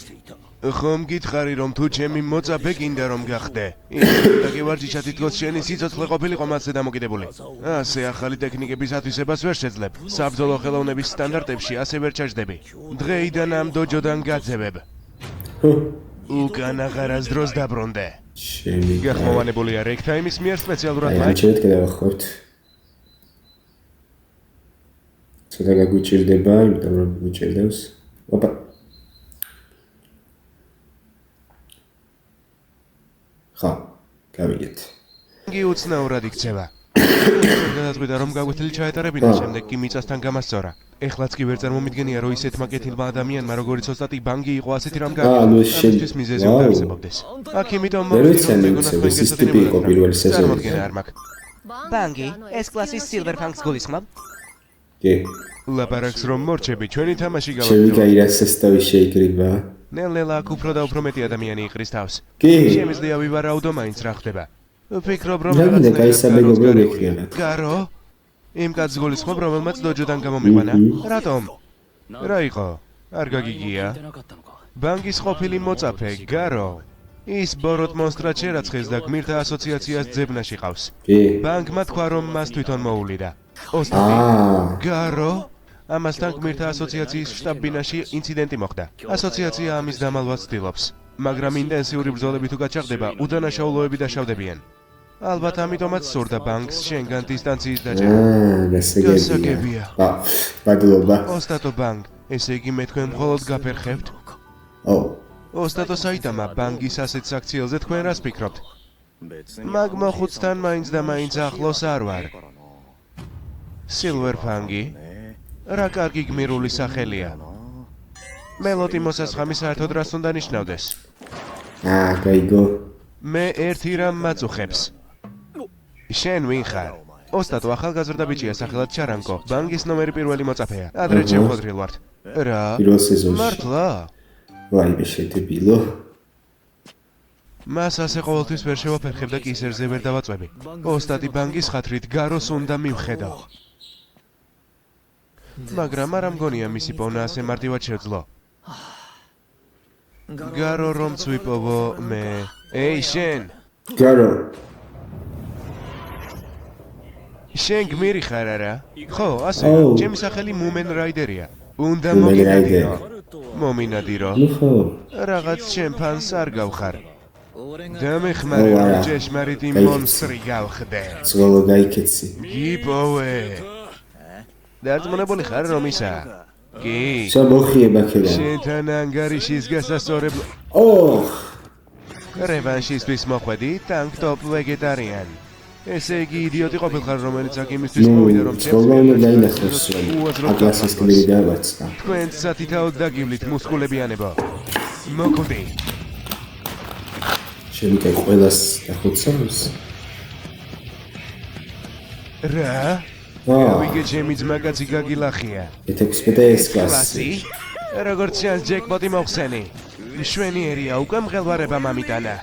ხომ გითხარი რომ თუ ჩემი მოწაფე გინდა რომ გახდე? და კი ვარჯიშა თითქოს შენი სიცოცხლე ყოფილიყო მასზე დამოკიდებული. ასე ახალი ტექნიკების ათვისებას ვერ შეძლებ. საბრძოლო ხელოვნების სტანდარტებში ასე ვერ ჩაჯდები. დღეიდან ამ დოჯოდან გაძევებ. უკან აღარას დროს დაბრუნდე. გახმოვანებულია Rectime-ის მიერ სპეციალურად მაინც გადავახავთ. ცოტა გაგვიჭირდება, იმიტომ რომ გვიჭირდებს. ოპა. ხო, გავიგეთ. კი უცნაურად იქცევა. გადაწყვიტა რომ გაგვეთილი ჩაეტარებინა, შემდეგ კი მიწასთან გამასწორა. ეხლაც კი ვერ წარმომიდგენია რომ ისეთმა კეთილმა ადამიანმა როგორიც ოსტატი ბანგი იყო ასეთი რამ გამის მიზეზი უნდა არსებობდეს. აქ იმიტომ ბანგი ეს კლასის Silverfangs გულისხმობ? კი. ლაპარაკს რომ მორჩები ჩვენი თამაში გავაკეთე. შევიკაირა სესტავი შეიკრიბა. ნელ-ნელა აქ უფრო და უფრო მეტი ადამიანი იყრის თავს. კი. შემიძლია ვივარაუდო მაინც რა ხდება. ვფიქრობ, რომ რა გინდა, რაღაცნაირად გაისაბეგობრო გაროც მეკრიანად. გარო? იმ კაცს გულისხმობ, რომელმაც დოჯოდან გამომიყვანა? რატომ? რა იყო? არ გაგიგია? ბანკის ყოფილი მოწაფე, გარო. ის ბოროტ მონსტრად შერაცხეს და გმირთა ასოციაციას ძებნაში ყავს. კი. ბანკმა თქვა, რომ მას თვითონ მოულიდა. ოსტატი. გარო? ამასთან გმირთა ასოციაციის შტაბ-ბინაში ინციდენტი მოხდა. ასოციაცია ამის დამალვას ცდილობს, მაგრამ ინტენსიური ბრძოლები თუ გაჩაღდება, უდანაშაულოები დაშავდებიან. ალბათ ამიტომაც სურდა ბანკს შენგან დისტანციის დაჭერა. გასაგებია. მადლობა. ოსტატო ბანკ, ესე იგი მე თქვენ მხოლოდ გაფერხებთ? ო. ოსტატო საიტამა, ბანკის ასეთ საქციელზე თქვენ რას ფიქრობთ? მაგ მოხუცთან მაინც და მაინც ახლოს არ ვარ. სილვერფანგი? რა კარგი გმირული სახელია. მელოტი მოსასხამი საერთოდ რას უნდა ნიშნავდეს? გაიგო. მე ერთი რამ მაწუხებს. შენ ვინ ხარ? ოსტატო ახალგაზრდა ბიჭია სახელად ჩარანკო, ბანკის ნომერი პირველი მოწაფეა. ადრე შემოხოდრილ ვართ. რა? პირველ სეზონში. მართლა? ვაიმე შედებილო. მას ასე ყოველთვის ვერ შევაფერხებ და კისერზე ვერ დავაწვევი. ოსტატი ბანკის ხათრით გაროს უნდა მივხედავ. მაგრამ არა მგონია მისი პოვნა ასე მარტივად შეძლო. გარო რომ წვიპოვო მე. ეი შენ! გარო. შენ გმირი ხარ არა? ხო, ასე. ო. ჩემი სახელი მუმენ რაიდერია. უნდა მუმენ მომინადირო. რაიდერი. მომინადირო. ნუ ხო. რაღაც ჩემფანს არ გავხარ. ო, დამეხმარე არა. რომ ჭეშმარიტი გაიქცე. მონსტრი გავხდე. ზღოლო გაიქეცი. გიპოვე. დარწმუნებული ხარ რომ ისა? კი. შემოხიება ქერა. შენთან ანგარიშის გასასწორებლად ო. რევანშისთვის მოხვედი ტანკ-ტოპ ვეგეტარიან. ესე იგი იდიოტი ყოფილხარ, რომელიც აქ იმისთვის მოვიდა, რომ ზღოლო უნდა დაინახოს. აკლასის გმირი დააბაცა. თქვენ სათითაოდ დაგივლით მუსკულებიანებო. მოკვდი. შემიკай ყველას დახოცავს. რა? ვიგე ჩემი ძმაკაცი გაგილახია. მე-16 კლასი. როგორც ჩანს ჯეკპოტი მოხსენი. მშვენიერია, უკვე მღელვარება მამიტანა.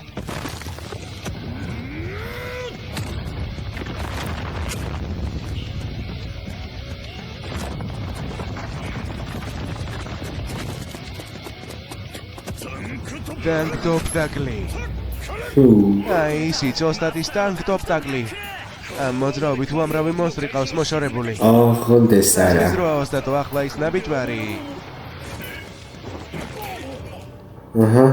ტანკ-ტოპ ტაკლი. აი, ისიც ოსტატის ტანკ-ტოპ ტაკლი. ამ მოძრაობით უამრავი მონსტრი ყავს მოშორებული. ხონდეს არა. ეს როა ოსტატო, ახლა ის ნაბიჯვარი. აჰა.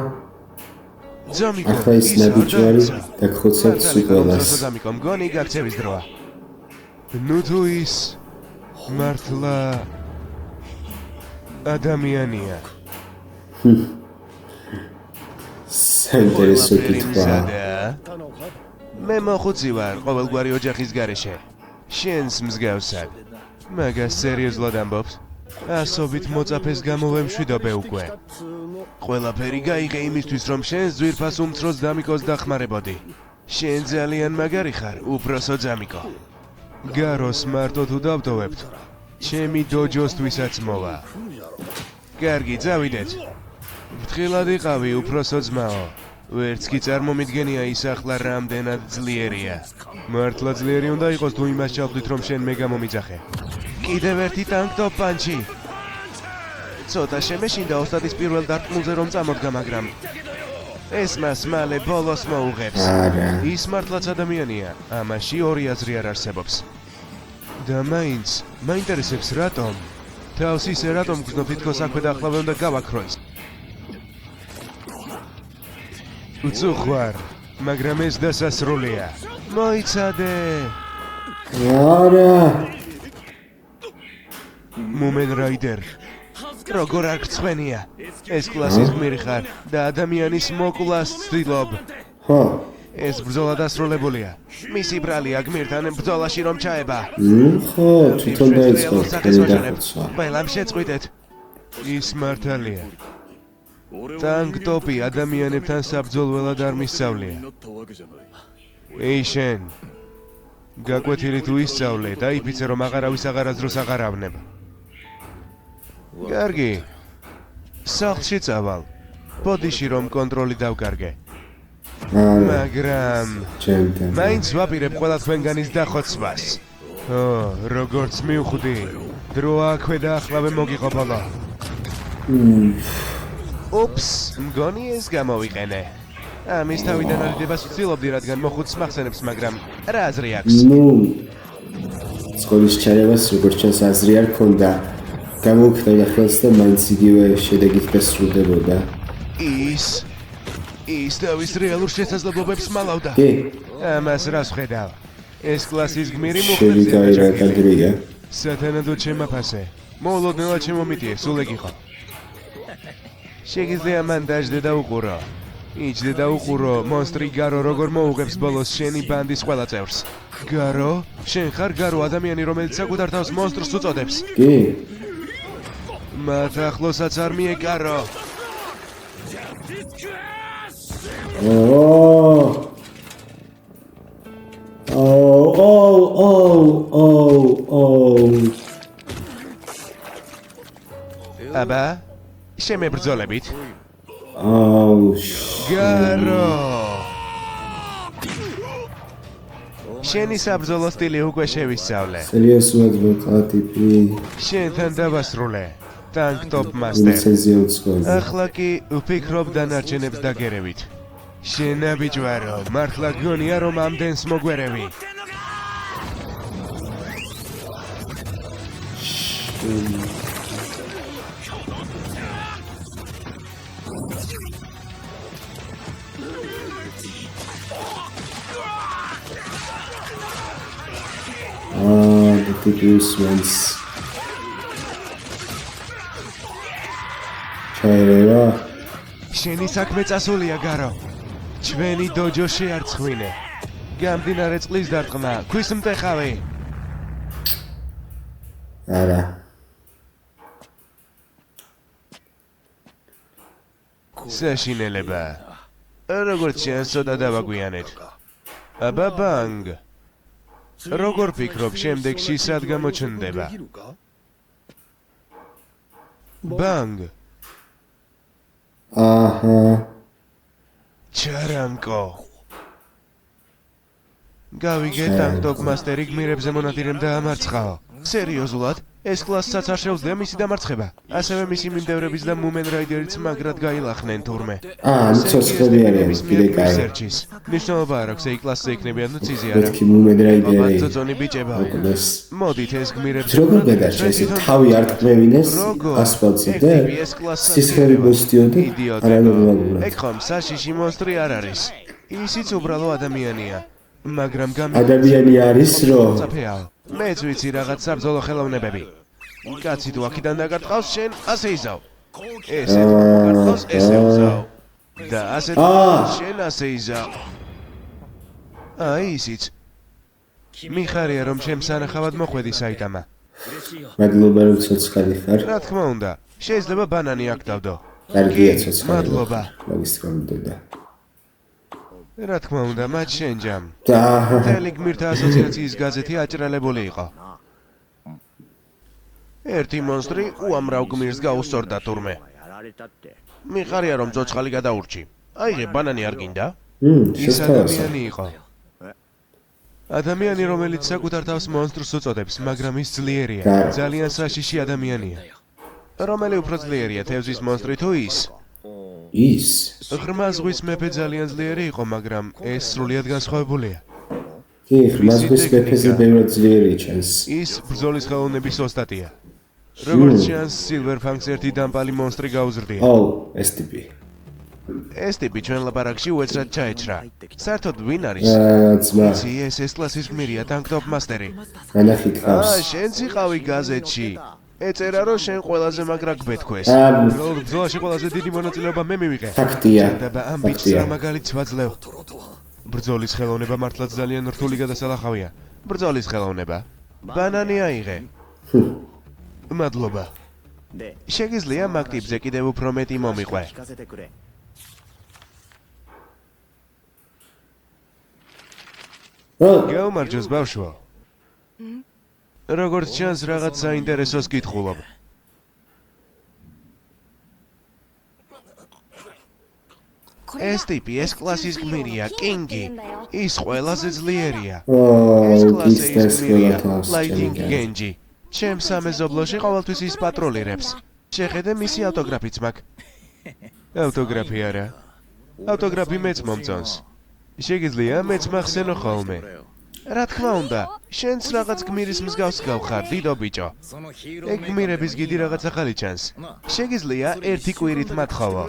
ზომიკო, ახლა ის ნაბიჯვარი დაგხოცავს ყველას. ზომიკო, მგონი გაქცევის დროა. ნუ თუ ის მართლა ადამიანია. საინტერესო კითხვა. მე მოხუცი ვარ ყოველგვარი ოჯახის გარეშე. შენს მსგავსად. მაგას სერიოზულად ამბობს? ასობით მოწაფეს გამოვემშვიდობე უკვე. ყველაფერი გაიღე იმისთვის, რომ შენს ძვირფას უმცროს დამიკოს დახმარებოდი. შენ ძალიან მაგარი ხარ, უფროსო ძამიკო. გაროს მარტო თუ დავტოვებთ, ჩემი დოჯოსთვისაც მოვა. კარგი, წავიდეთ. ფრთხილად იყავი, უფროსო ძმაო. ვერც კი წარმომიდგენია ის ახლა რამდენად ძლიერია. მართლა ძლიერი უნდა იყოს თუ იმას ჩავხდით, რომ შენ მე გამომიძახე. კიდევ ერთი ტანკ-ტოპ პანჩი. ცოტა შემეშინდა ოსტატის პირველ დარტყმულზე რომ წამოდგა, მაგრამ ეს მას მალე ბოლოს მოუღებს. ის მართლაც ადამიანია, ამაში ორი აზრი არ არსებობს. და მაინც, მაინტერესებს რატომ? თავს ისე რატომ გრძნობ, თითქოს აქვე და ახლავე უნდა გავაქროის? უცუხვარ, მაგრამ ეს დასასრულია. მოიცადე. არა. მუმენ რაიდერ. როგორ არ გწვენია? ეს კლასის გმირი ხარ და ადამიანის მოკვლას ცდილობ. ხო. ეს ბრძოლა დასრულებულია. მისი ბრალია გმირთან ბრძოლაში რომ ჩაება. ხო, თვითონ დაიწყო დახოცვა. ყველამ შეწყვიტეთ. ის მართალია. ტანკ-ტოპი ადამიანებთან საბრძოლველად არ მისწავლია. ეი შენ, გაკვეთილი თუ ისწავლე, დაიფიცე რომ აღარავის აღარასდროს აღარ ავნება. კარგი, სახლში წავალ. ბოდიში რომ კონტროლი დავკარგე. არა, მაგრამ ჩემთან. მაინც ვაპირებ ყველა თქვენგანის დახოცვას. ო, როგორც მივხვდი, დროა აქვე და ახლავე მოგიყოფოლა. ოპს, მგონი ეს გამოვიყენე. ამის თავიდან არიდებას ვცდილობდი, რადგან მოხუცს მახსენებს, მაგრამ რა აზრი აქვს? ნუ სკოლის ჩარევას როგორც ჩანს აზრი არ ქონდა. გამოვხდები ხელს და მაინც იგივე შედეგით დასრულდებოდა. ის თავის რეალურ შესაძლებლობებს მალავდა. კი, ამას რას ხედავ? ეს კლასის გმირი შევიკავი რა კადრია. სათანადოდ შემაფასე. მოულოდნელად შემომიტიე, სულ ეგ იყო. შეგიძლია მან დაждე და უყურო. იჯდე და უყურო, მონსტრი გარო როგორ მოუღებს ბოლოს შენი ბანდის ყველა წევრს. გარო? შენ ხარ გარო ადამიანი, რომელიც საკუთარ თავს მონსტრს უწოდებს. კი, მათ ახლოსაც არ მიეკარო. აბა, შემებრძოლებით. გარო! შენი საბრძოლო სტილი უკვე შევისწავლე. სერიოზულად ვიყავი. შენთან დავასრულე. Tank Top Master. ახლა კი ვფიქრობ დანარჩენებს დაგერევით. შენა ბიჭვარო, მართლა გონია რომ ამდენს მოგვერევი. The previous ones. ჩაერევა. შენი საქმე წასულია, გარო. ჩვენი დოჯო შეარცხვინე. გამდინარე წყლის დარტყმა, ქვის მტეხავი. არა. საშინელება. როგორც შეასწოდა დავაგვიანეთ. აბა ბანგ. როგორ ფიქრობ შემდეგში სად გამოჩნდება? ბანგ. აჰა. ჩარამკო. გავიგე Tank Top Master-ი გმირებზე მონადირემ დაამარცხაო. სერიოზულად? ეს კლასსაც არ შეუძლია მისი დამარცხება. ასევე მისი მიმდევრების და Moomin Rider-იც მაგრად გაილახნენ თურმე. ცოცხლები არიან, კიდე კაი. ნიშნულობა არ აქვს, ეს კლასზე იქნებიან თუ ციზი არა. მეთქი Moomin Rider-ი. ძოძონი ბიჭება. მოდით ეს გმირებს როგორ გადარჩა ეს თავი არ ტყმევინეს ასფალტზე და სისხლები მოსდიოდა არანორმალურად. ეგ ხომ საშიში მონსტრი არ არის. ისიც უბრალო ადამიანია. მაგრამ ადამიანი არის რომ მეც ვიცი რაღაც საბრძოლო ხელოვნებები. კაცი თუ აქედან დაგარტყავს შენ ასე იზავ. ესე დაგარტყავს ესე უზავ. და ასე შენ ასე იზავ. ისიც. მიხარია რომ ჩემს სანახავად მოხვედი საიტამა. მადლობა რომ ცოცხალი ხარ. რა თქმა უნდა, შეიძლება ბანანი აქ დავდო. კარგია ცოცხალი. მადლობა. მაგის გამოდოდა. რა თქმა უნდა, მათ შენჯამ. და მთელი გმირთა ასოციაციის გაზეთი აჭრელებული იყო. ერთი მონსტრი უამრავ გმირს გაუსწორდა თურმე. მიხარია რომ ცოცხალი გადაურჩი. აიღე ბანანი არ გინდა? ის ადამიანი იყო. ადამიანი რომელიც საკუთარ თავს მონსტრს უწოდებს, მაგრამ ის ძლიერია. ძალიან საშიში ადამიანია. რომელი უფრო ძლიერია, თევზის მონსტრი თუ ის? ის ღრმა ზღვის მეფე ძალიან ძლიერი იყო, მაგრამ ეს სრულიად განსხვავებულია. კი, ღრმა ზღვის მეფეზე ბევრად ძლიერი ჩანს. ის ბრძოლის ხელოვნების ოსტატია. როგორც ჩანს, Silverfangs ერთი დამპალი მონსტრი გაუზრდია. ეს ტიპი. ეს ტიპი ჩვენ ლაპარაკში უეცრად ჩაეჭრა. საერთოდ ვინ არის? ძმა. ეს კლასის გმირია, Tank Top Master-ი. განახით ხავს. შენც იყავი გაზეთში. ეწერა რომ შენ ყველაზე მაგრა გვეთქვეს. ბრძოლაში ყველაზე დიდი მონაწილეობა მე მივიღე. ფაქტია. და ამ ბიჭს რა მაგალითს ვაძლევ. ბრძოლის ხელოვნება მართლაც ძალიან რთული გადასალახავია. ბრძოლის ხელოვნება. ბანანი აიღე. მადლობა. შეგიძლია მაგ ტიპზე კიდევ უფრო მეტი მომიყვე. გაუმარჯოს ბავშვო. როგორც ჩანს რაღაც საინტერესოს კითხულობ. ეს ტიპი, ეს კლასის გმირია, კინგი. ის ყველაზე ძლიერია. ეს ო, კლასის ის გმირია, ყველაფერს ლაიტინგ ჩემი გენჯი. ჩემს სამეზობლოში ყოველთვის ის პატროლირებს. შეხედე მისი ავტოგრაფიც მაქვს. ავტოგრაფი არა. ავტოგრაფი მეც მომწონს. შეგიძლია მეც მახსენო ხოლმე. რა თქმა უნდა, შენც რაღაც გმირის მსგავს გავხარ, დიდო ბიჭო. ეგ გმირების გიდი რაღაც ახალი ჩანს. შეგიძლია ერთი კვირით მათხოვო.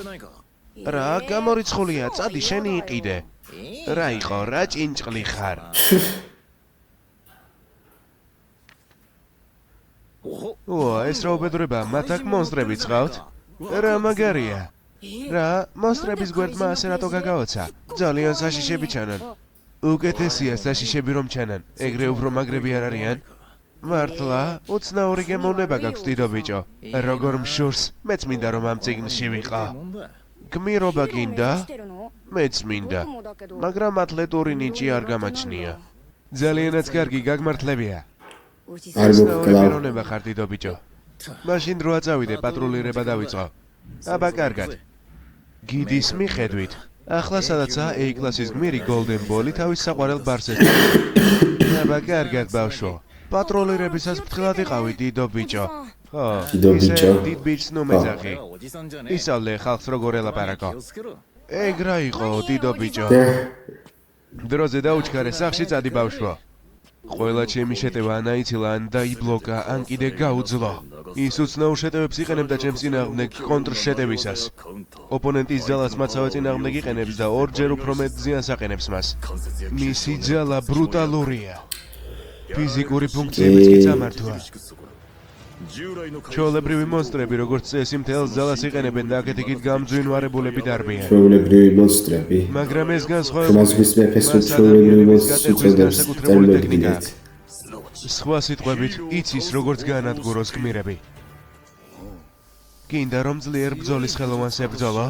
რა გამორიცხულია, წადი შენი იყიდე. რა იყო, რა ჭინჭყლი ხარ. ო, ეს რა უბედურება, მათ აქ მონსტრები წყავთ? რა მაგარია. რა, მონსტრების გვერდმა ასე რატო გაგაოცა? ძალიან საშიშები ჩანან. უკეთესია საშიშები რომ ჩანან, ეგრე უფრო მაგრები არ არიან? მართლა, უცნაური გემოვნება გაქვს დიდო ბიჭო. როგორ მშურს, მეც მინდა რომ ამ წიგნში ვიყო. გმირობა გინდა? მეც მინდა. მაგრამ ატლეტური ნიჭი არ გამაჩნია. ძალიანაც კარგი გაგმართლებია. არ მოგკლა. ერონება ხარ დიდო ბიჭო. მაშინ დროა წავიდე, პატრულირება დავიწყო. აბა კარგად. გიდის მიხედვით. ახლა სადაცაა A კლასის გმირი Golden Ball-ი თავის საყვარელ ბარს ეძებს. აბა კარგად ბავშვო. პატროლირებისას ფრთხილად იყავი დიდო ბიჭო. ხო, დიდო ბიჭო. დიდ ბიჭს ნუ მეძახი. ისწავლე ხალხს როგორ ელაპარაკო. ეგ რა იყო დიდო ბიჭო. დროზე დაუჩქარე სახში წადი ბავშვო. ყველა ჩემი შეტევა ან აიცილა, ან დაიბლოკა, ან კიდე გაუძლო. ის უცნაურ შეტევებს იყენებდა ჩემს წინააღმდეგ კონტრშეტევისას. ოპონენტის ძალას მაცავე წინააღმდეგ იყენებს და ორჯერ უფრო მეტ ზიანს აყენებს მას. მისი ძალა ბრუტალურია. ფიზიკური ფუნქციებიც კი წამართვა. ჩვეულებრივი მონსტრები, როგორც წესი, მთელს ძალას იყენებენ და აქეთ-იქით გამძვინვარებულები დარბიან. ჩვეულებრივი მონსტრები. მაგრამ ეს მას განსხვავებული. ვის მეფეს ჩვეულებრივი მონსტრებს უწოდებს წარმოგიდგენთ. სხვა სიტყვებით, იცის როგორც გაანადგუროს გმირები. გინდა რომ ძლიერ ბრძოლის ხელოვანს ებრძოლო?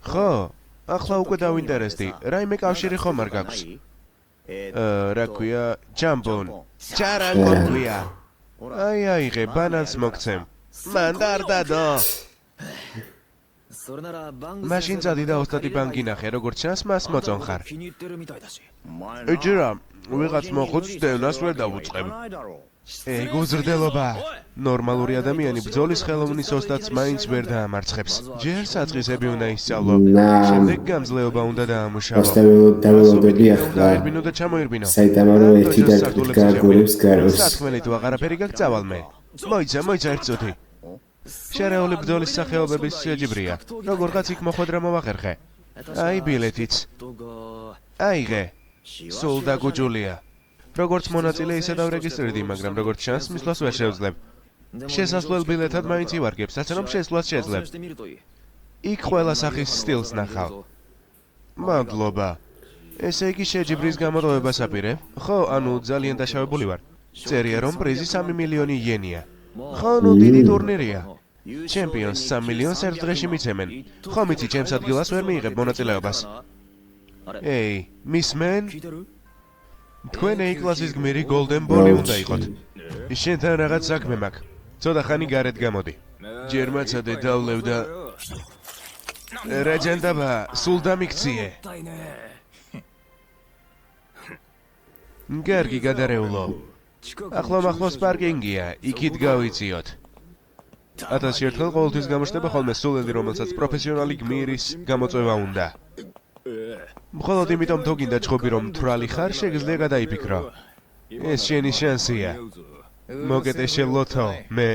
ხო, ახლა უკვე დავინტერესდი, რაიმე კავშირი ხომ არ გაქვს? რა ქვია, ჯამბონ. ჯარანკო ქვია. აიღე, ბანანს მოგცემ. მან დარდადო. მაშინ წადი და ოსტატი ბანკი ნახე, როგორც ჩანს, მას მოწონხარ. ეჯერა, ვიღაც მოხუცს დევნას ვერ დავუწყებ. ეგ უზრდელობა. ნორმალური ადამიანი ბრძოლის ხელოვნის ოსტატს მაინც ვერ დაამარცხებს. ჯერ საწყისები უნდა ისწავლო. შემდეგ გამძლეობა უნდა დაამუშავო. დაველოდები ახლა. დაერბინო და ჩამოერბინო. საიტამა რომ ერთი და თქვით გააგორებს გაროს. სათქმელი თუ აღარაფერი გაქვს წავალმე. მოიცა ერთ წუთი. შერეული ბრძოლის სახეობების შეჯიბრია. როგორღაც იქ მოხვედრა მოვახერხე. აი ბილეთიც. აიღე. სულ დაგუჯულია. როგორც მონაწილე ისე დავრეგისტრირდი, მაგრამ როგორც ჩანს, მისვლას ვერ შევძლებ. შესასვლელ ბილეთად მაინც ივარგებს, ასე რომ შესვლას შეძლებ. იქ ყველა სახის სტილს ნახავ. მადლობა. ესე იგი შეჯიბრის გამოტოვებას აპირებ? ხო, ანუ ძალიან დაშავებული ვარ. წერია რომ პრიზი 3 მილიონი იენია. ხო, ნუ დიდი ტურნირია. ჩემპიონს 3 მილიონს ერთ დღეში მიცემენ. ხო, მიცი ჩემს ადგილას ვერ მიიღებ მონაწილეობას. ეი, მისმენ? თქვენ A კლასის გმირი Golden Ball-ი უნდა იყოთ. შენთან რაღაც საქმე მაქვს. ცოტა ხანი გარეთ გამოდი. ჯერ მაცადე დავლევ და რა ჯანდაბა, სულ დამიქციე. კარგი გადარეულო. ახლო-მახლოს პარკინგია, იქით გავიციოთ. 1000 ერთხელ ყოველთვის გამოჩნდება ხოლმე სულელი, რომელსაც პროფესიონალი გმირის გამოწვევა უნდა. მხოლოდ იმიტომ თუ გინდა ჩხუბი რომ თვრალი ხარ, შეგიძლია გადაიფიქრო. ეს შენი შანსია. მოკეთე შელოთო, მე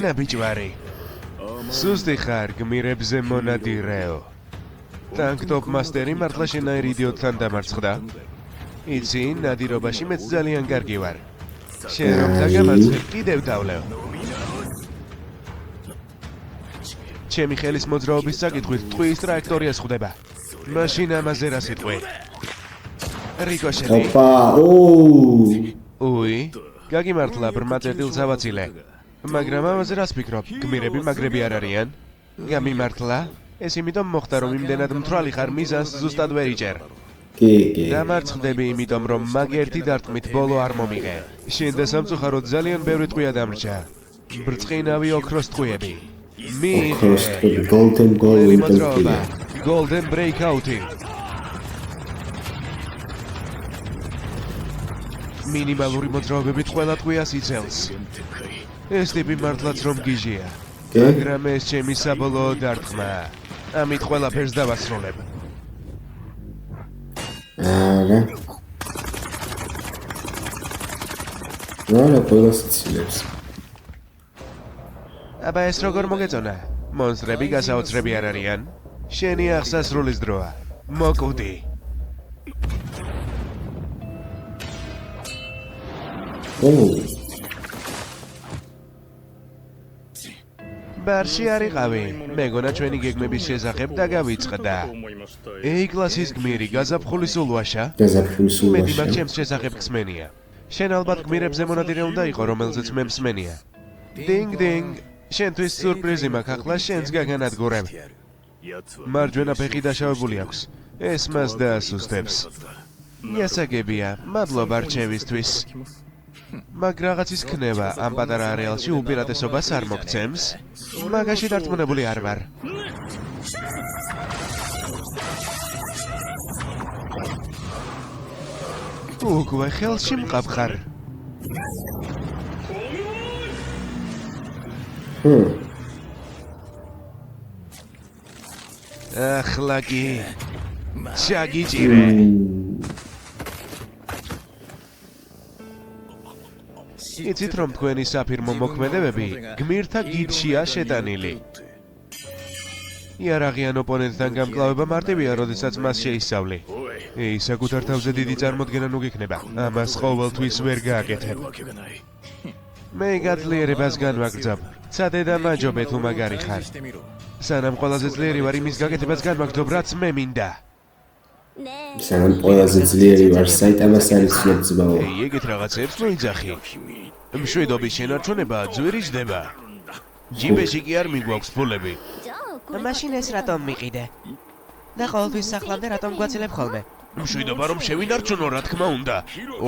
ნაბიჯვარი. სუსტი ხარ გმირებზე მონადირეო. ტანკ-ტოპ მასტერი მართლა შენაერ იდიოტთან დამარცხდა. იცი, ნადირობაში მეც ძალიან კარგი ვარ. შენ რომ დაგამარცხე, კიდევ დავლევ. ჩემი ხელის მოძრაობის საკითხვით ტყვის ტრაექტორია სხდება. მაშინ ამაზე რა სიტყვი? რიკოშეტი. უი, გაგიმართლა ბრმა წერტილს ავაცილე. მაგრამ ამაზე რას ფიქრობ? გმირები მაგრები არ არიან? გამიმართლა? ეს იმიტომ მოხდა რომ იმდენად მთვრალი ხარ მიზანს ზუსტად ვერ იჭერ. კი. დამარცხდები იმიტომ რომ მაგ ერთი დარტყმით ბოლო არ მომიღე. შენ და სამწუხაროდ ძალიან ბევრი ტყვია დამრჩა. ბრწყინავი ოქროს ტყვიები. ოქროს ტყვიები, golden goal ყველი იმიტომ მოძრაობა. ქვია. Golden breakout-ი. მინიმალური მოძრაობებით ყველა ტყვიას იცელს. ეს ტიპი მართლაც რომ გიჟია. მაგრამ ეს ჩემი საბოლოო დარტყმა. ამით ყველაფერს დავასრულებ. არა. არა, ყველას იცილებს. აბა ეს როგორ მოგეწონა? მონსტრები გასაოცრები არ არიან? შენი აღსასრულის დროა. მოკვდი. ბარში არიყავი. მეგონა ჩვენი გეგმების შესახებ დაგავიწყდა. A-კლასის გმირი გაზაფხულის ულვაშა? გაზაფხულის მე ულვაშა. მაგ ჩემს შესახებ ხსმენია. შენ ალბათ გმირებზე მონადირე უნდა იყო, რომელზეც მე მსმენია. დინგ დინგ. შენთვის სიურპრიზი მაქვს, ახლა შენს გაგანადგურებ. მარჯვენა ფეხი დაშავებული აქვს. ეს მას დაასუსტებს. იასაგებია, მადლობა რჩევისთვის. მაგ რაღაცის ქნება ამ პატარა არეალში უპირატესობას არ მოგცემს? მაგაში დარწმუნებული არ ვარ. უკვე ხელში მყავხარ. ახლა კი ჩაგიჭირე. იცით რომ თქვენი საფირმო მოქმედებები გმირთა გიდშია შეტანილი. იარაღიან ოპონენტთან გამკლავება მარტივია, როდესაც მას შეისწავლი. საკუთარ თავზე დიდი წარმოდგენა ნუ გიქნება. ამას ყოველთვის ვერ გააკეთებ. მე გაძლიერებას განვაგრძობ. ცადე და მაჯობე თუ მაგარი ხარ. სანამ ყველაზე ძლიერი ვარ, იმის გაკეთებას განვაგრძობ, რაც მე მინდა. სანამ ყველაზე ძლიერი ვარ, საიტამას არ იცნობ ძმაო. ეგეთ რაღაცებს მოიძახი. მშვიდობის შენარჩუნება ძვირიჭდება. ჯიბეში კი არ მიგვაქვს ფულები. მაშინ ეს რატომ მიყიდე? და ყოველთვის სახლამდე რატომ გვაცილებ ხოლმე? მშვიდობა რომ შევინარჩუნო, რა თქმა უნდა.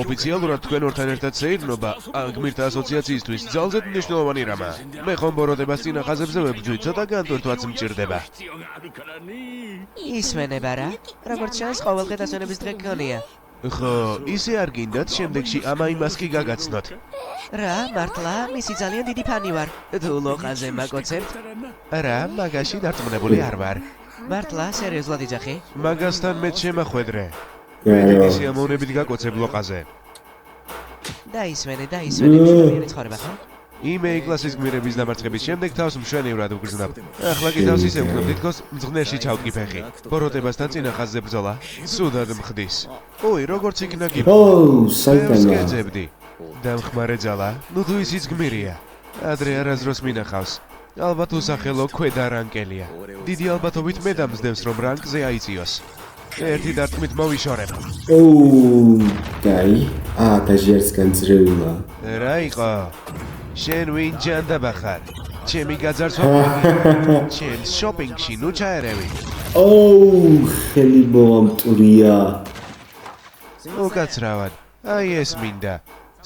ოფიციალურად თქვენ ორთან ერთად შეირნობა გმირთა ასოციაციისთვის ძალზედ მნიშვნელოვანი რამაა. მე ხომ ბოროტებას წინა ხაზებზე ვებრძვი, ცოტა განტვირთვაც მჭირდება. ისვენება რა? როგორც ჩანს, ყოველდღე დასვენების დღე გქონია. ხო, ისე არ გინდათ შემდეგში ამა-იმას კი გაგაცნოთ. რა, მართლა? მისი ძალიან დიდი ფანი ვარ. თუ ლოყაზე მაკოცებთ? რა, მაგაში დარწმუნებული არ ვარ. მართლა, სერიოზულად იძახი? მაგასთან მეც შემახვედრე. მე დიდი სიამოვნებით გაკოცებ ლოყაზე. დაისვენე, მშვენიერი ცხოვრება, ხო? იმ A-კლასის გმირების დამარცხების შემდეგ თავს მშვენივრად ვგრძნობ. ახლა კი თავს ისე ვქნებ, თითქოს მძღნელში ჩავდგი ფეხი. ბოროტებასთან წინა ხაზზე ბრძოლა სუდად მხდის. ოი, როგორც იქნა გიბო. საიტანა. სკეძებდი. დამხმარე ძალა, ნუ თუ ისიც გმირია. ადრე არაზროს მინახავს. ალბათ უსახელო ქვედა რანკელია. დიდი ალბათობით მე დამსდევს, რომ რანკზე აიწიოს. ერთი დარტყმით მოვიშორებ. დაი. დაჟიარს განძრეულა. რა იყო? შენ ვინ ჯანდაბა ხარ? ჩემი გაძარცვა. ჩემს შოპინგში ნუ ჩაერევი. ხელი მოამტვრია. უკაცრავად. აი ეს მინდა.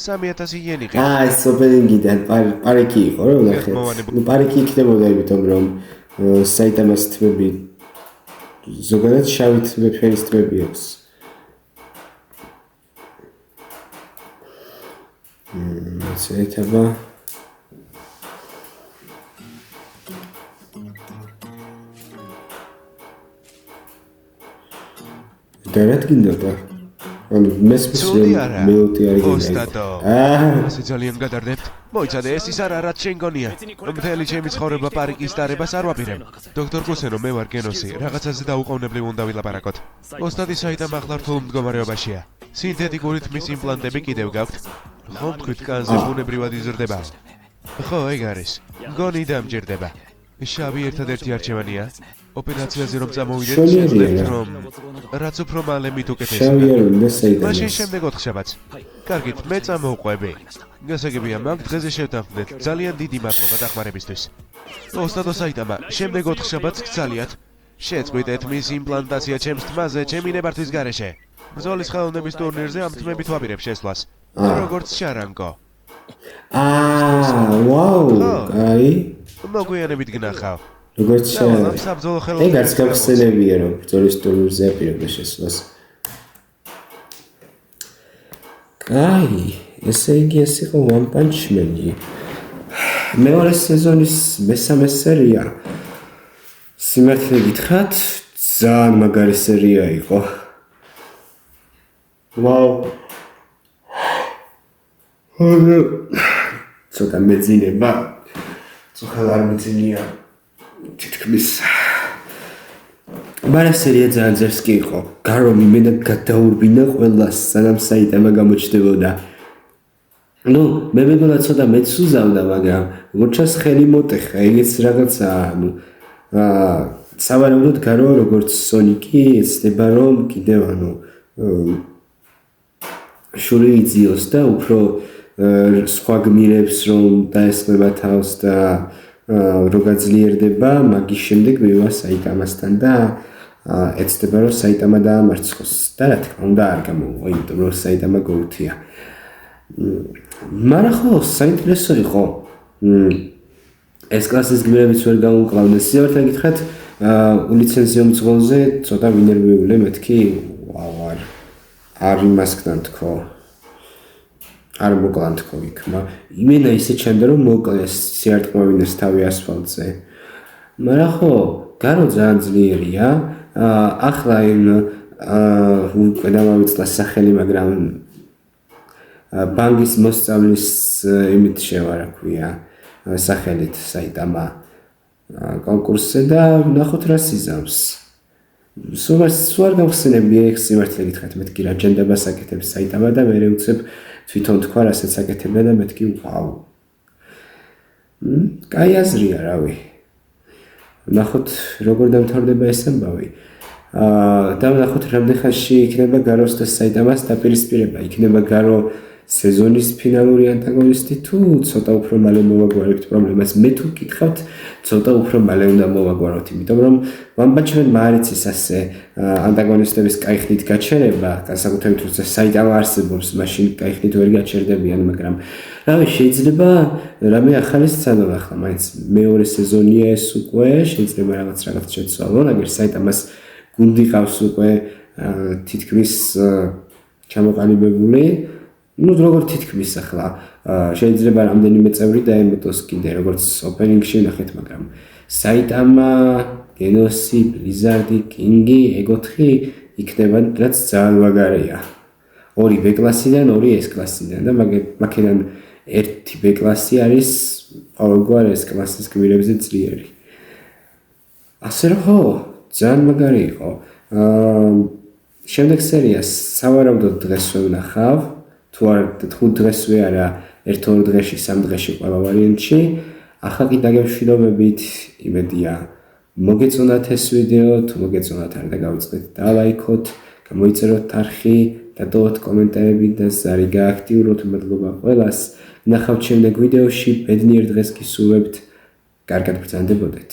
3000 იენი ყი. ეს ოპენინგიდან პარიკი იყო, რომ ნახეთ. ნუ პარიკი იქნებოდა, იმიტომ რომ საიტამას თმები ზოგადად შავი ფერის თმები აქვს. საიტამა და რა გინდოდა? ანუ მესმის მეუთი არ ოსტატო. ასე ძალიან გადარდებთ. მოიცადე, ეს ის არა, რაც შენ გონია. მთელი ჩემი ცხოვრება პარიკის დარებას არ ვაპირებ. დოქტორ კუსენო, მე ვარ გენოსი. რაღაცაზე დაუყოვნებლივ უნდა ვილაპარაკოთ. ოსტატი საიტამ ახლა რთულ მდგომარეობაშია. სინთეტიკური თმის იმპლანტები კიდევ გაქვთ? ხომ თქვით კანზე ბუნებრივად იზრდება? ხო, ეგ არის. გონი დამჭირდება. შავი ერთადერთი არჩევანია. ოპერაციაზე რომ წამოვიდეთ, შეძლებთ რომ რაც უფრო მალე მით უკეთესია. მაშინ შემდეგ 4 შაბათს. კარგით, მე წამოვყვები. გასაგებია, მაგ დღეზე შევთანხმდეთ. ძალიან დიდი მადლობა დახმარებისთვის. ოსტატო საიტამა, შემდეგ 4 შაბათს გცალიათ. შეწყვიტეთ მის იმპლანტაცია ჩემს თმაზე, ჩემი ნებართვის გარეშე. ბრძოლის ხელოვნების ტურნირზე ამ თმებით ვაპირებ შესვლას. როგორც შარანკო. ვაუ, აი. მოგვიანებით გნახავ. როგორც დავაყავ საბრძოლო ხელოვნებას. ეგ არც გახსენებია რომ ბრძოლის ტურნირზე აპირებდა შესვლას. აი, ესე იგი ეს იყო One Punch Man-ი. მეორე სეზონის მესამე სერია. სიმართლე გითხრათ, ძალიან მაგარი სერია იყო. ვაუ. ცოტა მეძინება. ცოტა არ მეძინია. თითქმის. მაგრამ სერია ძალიან ძერსკი იყო. გარო მიმენა გადაურბინა ყველას, სანამ საიტამა გამოჩნდებოდა. ნუ, მე მეგონა ცოტა მეცუზავდა, მაგრამ მოჩას ხელი მოტეხა, ეგეც რაღაცაა, ნუ სავარაუდოდ გარო როგორც სონიკი ეცდება რომ კიდევ შური იძიოს და უფრო სხვა გმირებს რომ დაესწრება თავს და რო გაძლიერდება, მაგის შემდეგ მივა საიტამასთან და ეცდება რომ საიტამა დაამარცხოს და რა თქმა უნდა არ გამოუვა, იმიტომ რომ საიტამა გოუთია. მაგრამ ხო, საინტერესო იყო. ეს კლასის გმირებიც ვერ გამოვკლავდნენ. სიძველთან გითხრათ, ულიცენზიო მძღოლზე ცოტა ვინერვიულე მეთქი, არ იმას გთან თქო. არ მოკლან თქო იქ, იმენა ისე ჩანდა რომ მოკლეს სიარტყმავინეს თავი ასფალტზე. მაგრამ ხო, გარო ძალიან ძლიერია. ახლა უკვე დამავიწყდა სახელი, მაგრამ ბანგის მოსწავლის იმით შევა, რა ქვია, სახელით საიტამა კონკურსზე და ნახოთ რა სიზამს. სულ არ გავხსენებია ეგ სიმართლე გითხრათ, მეთქი რა ჯანდაბას აკეთებს საიტამა და მე უცებ თვითონ თქვა რასაც აკეთებდა და მეთქი ვაუ. კაი აზრია, რავი. ნახოთ როგორ დამთავრდება ეს ამბავი. და ნახოთ რამდენ ხანში იქნება გაროს და საიტამას დაპირისპირება, იქნება გარო სეზონის ფინალური ანტაგონისტი თუ ცოტა უფრო მალე მოვაგვარებთ პრობლემას. მე თუ გითხავთ, ცოტა უფრო მალე უნდა მოვაგვაროთ, იმიტომ რომ One Punch Man მარიცის ასე ანტაგონისტების კაიხნით გაჩერება, განსაკუთრებით როცა საიტამა არსებობს, მაშინ კაიხნით ვერ გაჩერდებიან, მაგრამ რავი, შეიძლება რამე ახალი სცენო ახლა, მაინც მეორე სეზონია ეს უკვე, შეიძლება რაღაც შეცვალონ, აგერ საიტამას გუნდი ყავს უკვე თითქმის ჩამოყალიბებული. ნუ როგორ თითქმის ახლა შეიძლება რამდენიმე წევრი დაემატოს კიდე როგორც ოპენინგში ნახეთ, მაგრამ საიტამა, გენოსი, ბლიზარდი, კინგი, ეგ-4 იქნება, რაც ძალიან მაგარია. 2 B კლასიდან, 2 S კლასიდან და მაგიდან 1 B კლასი არის ყოველგვარ S კლასის გმირებზე ძლიერი. ასე რომ ხო, ძალიან მაგარი იყო. შემდეგ სერიას სავარაუდოდ დღესვე ვნახავ. თუ არ 5 დღესვე არა, 1-2 დღეში, 3 დღეში ყველა ვარიანტში. ახლა კი დაგემშვიდობებით, იმედია მოგეწონათ ეს ვიდეო, თუ მოგეწონათ არ დაგავიწყდეთ და ლაიქოთ, გამოიწეროთ არხი, დატოვოთ კომენტარები და ზარი გააქტიუროთ. მადლობა ყველას. ნახავთ შემდეგ ვიდეოში, ბედნიერ დღეს გისურვებთ. კარგად ბრძანდებოდეთ.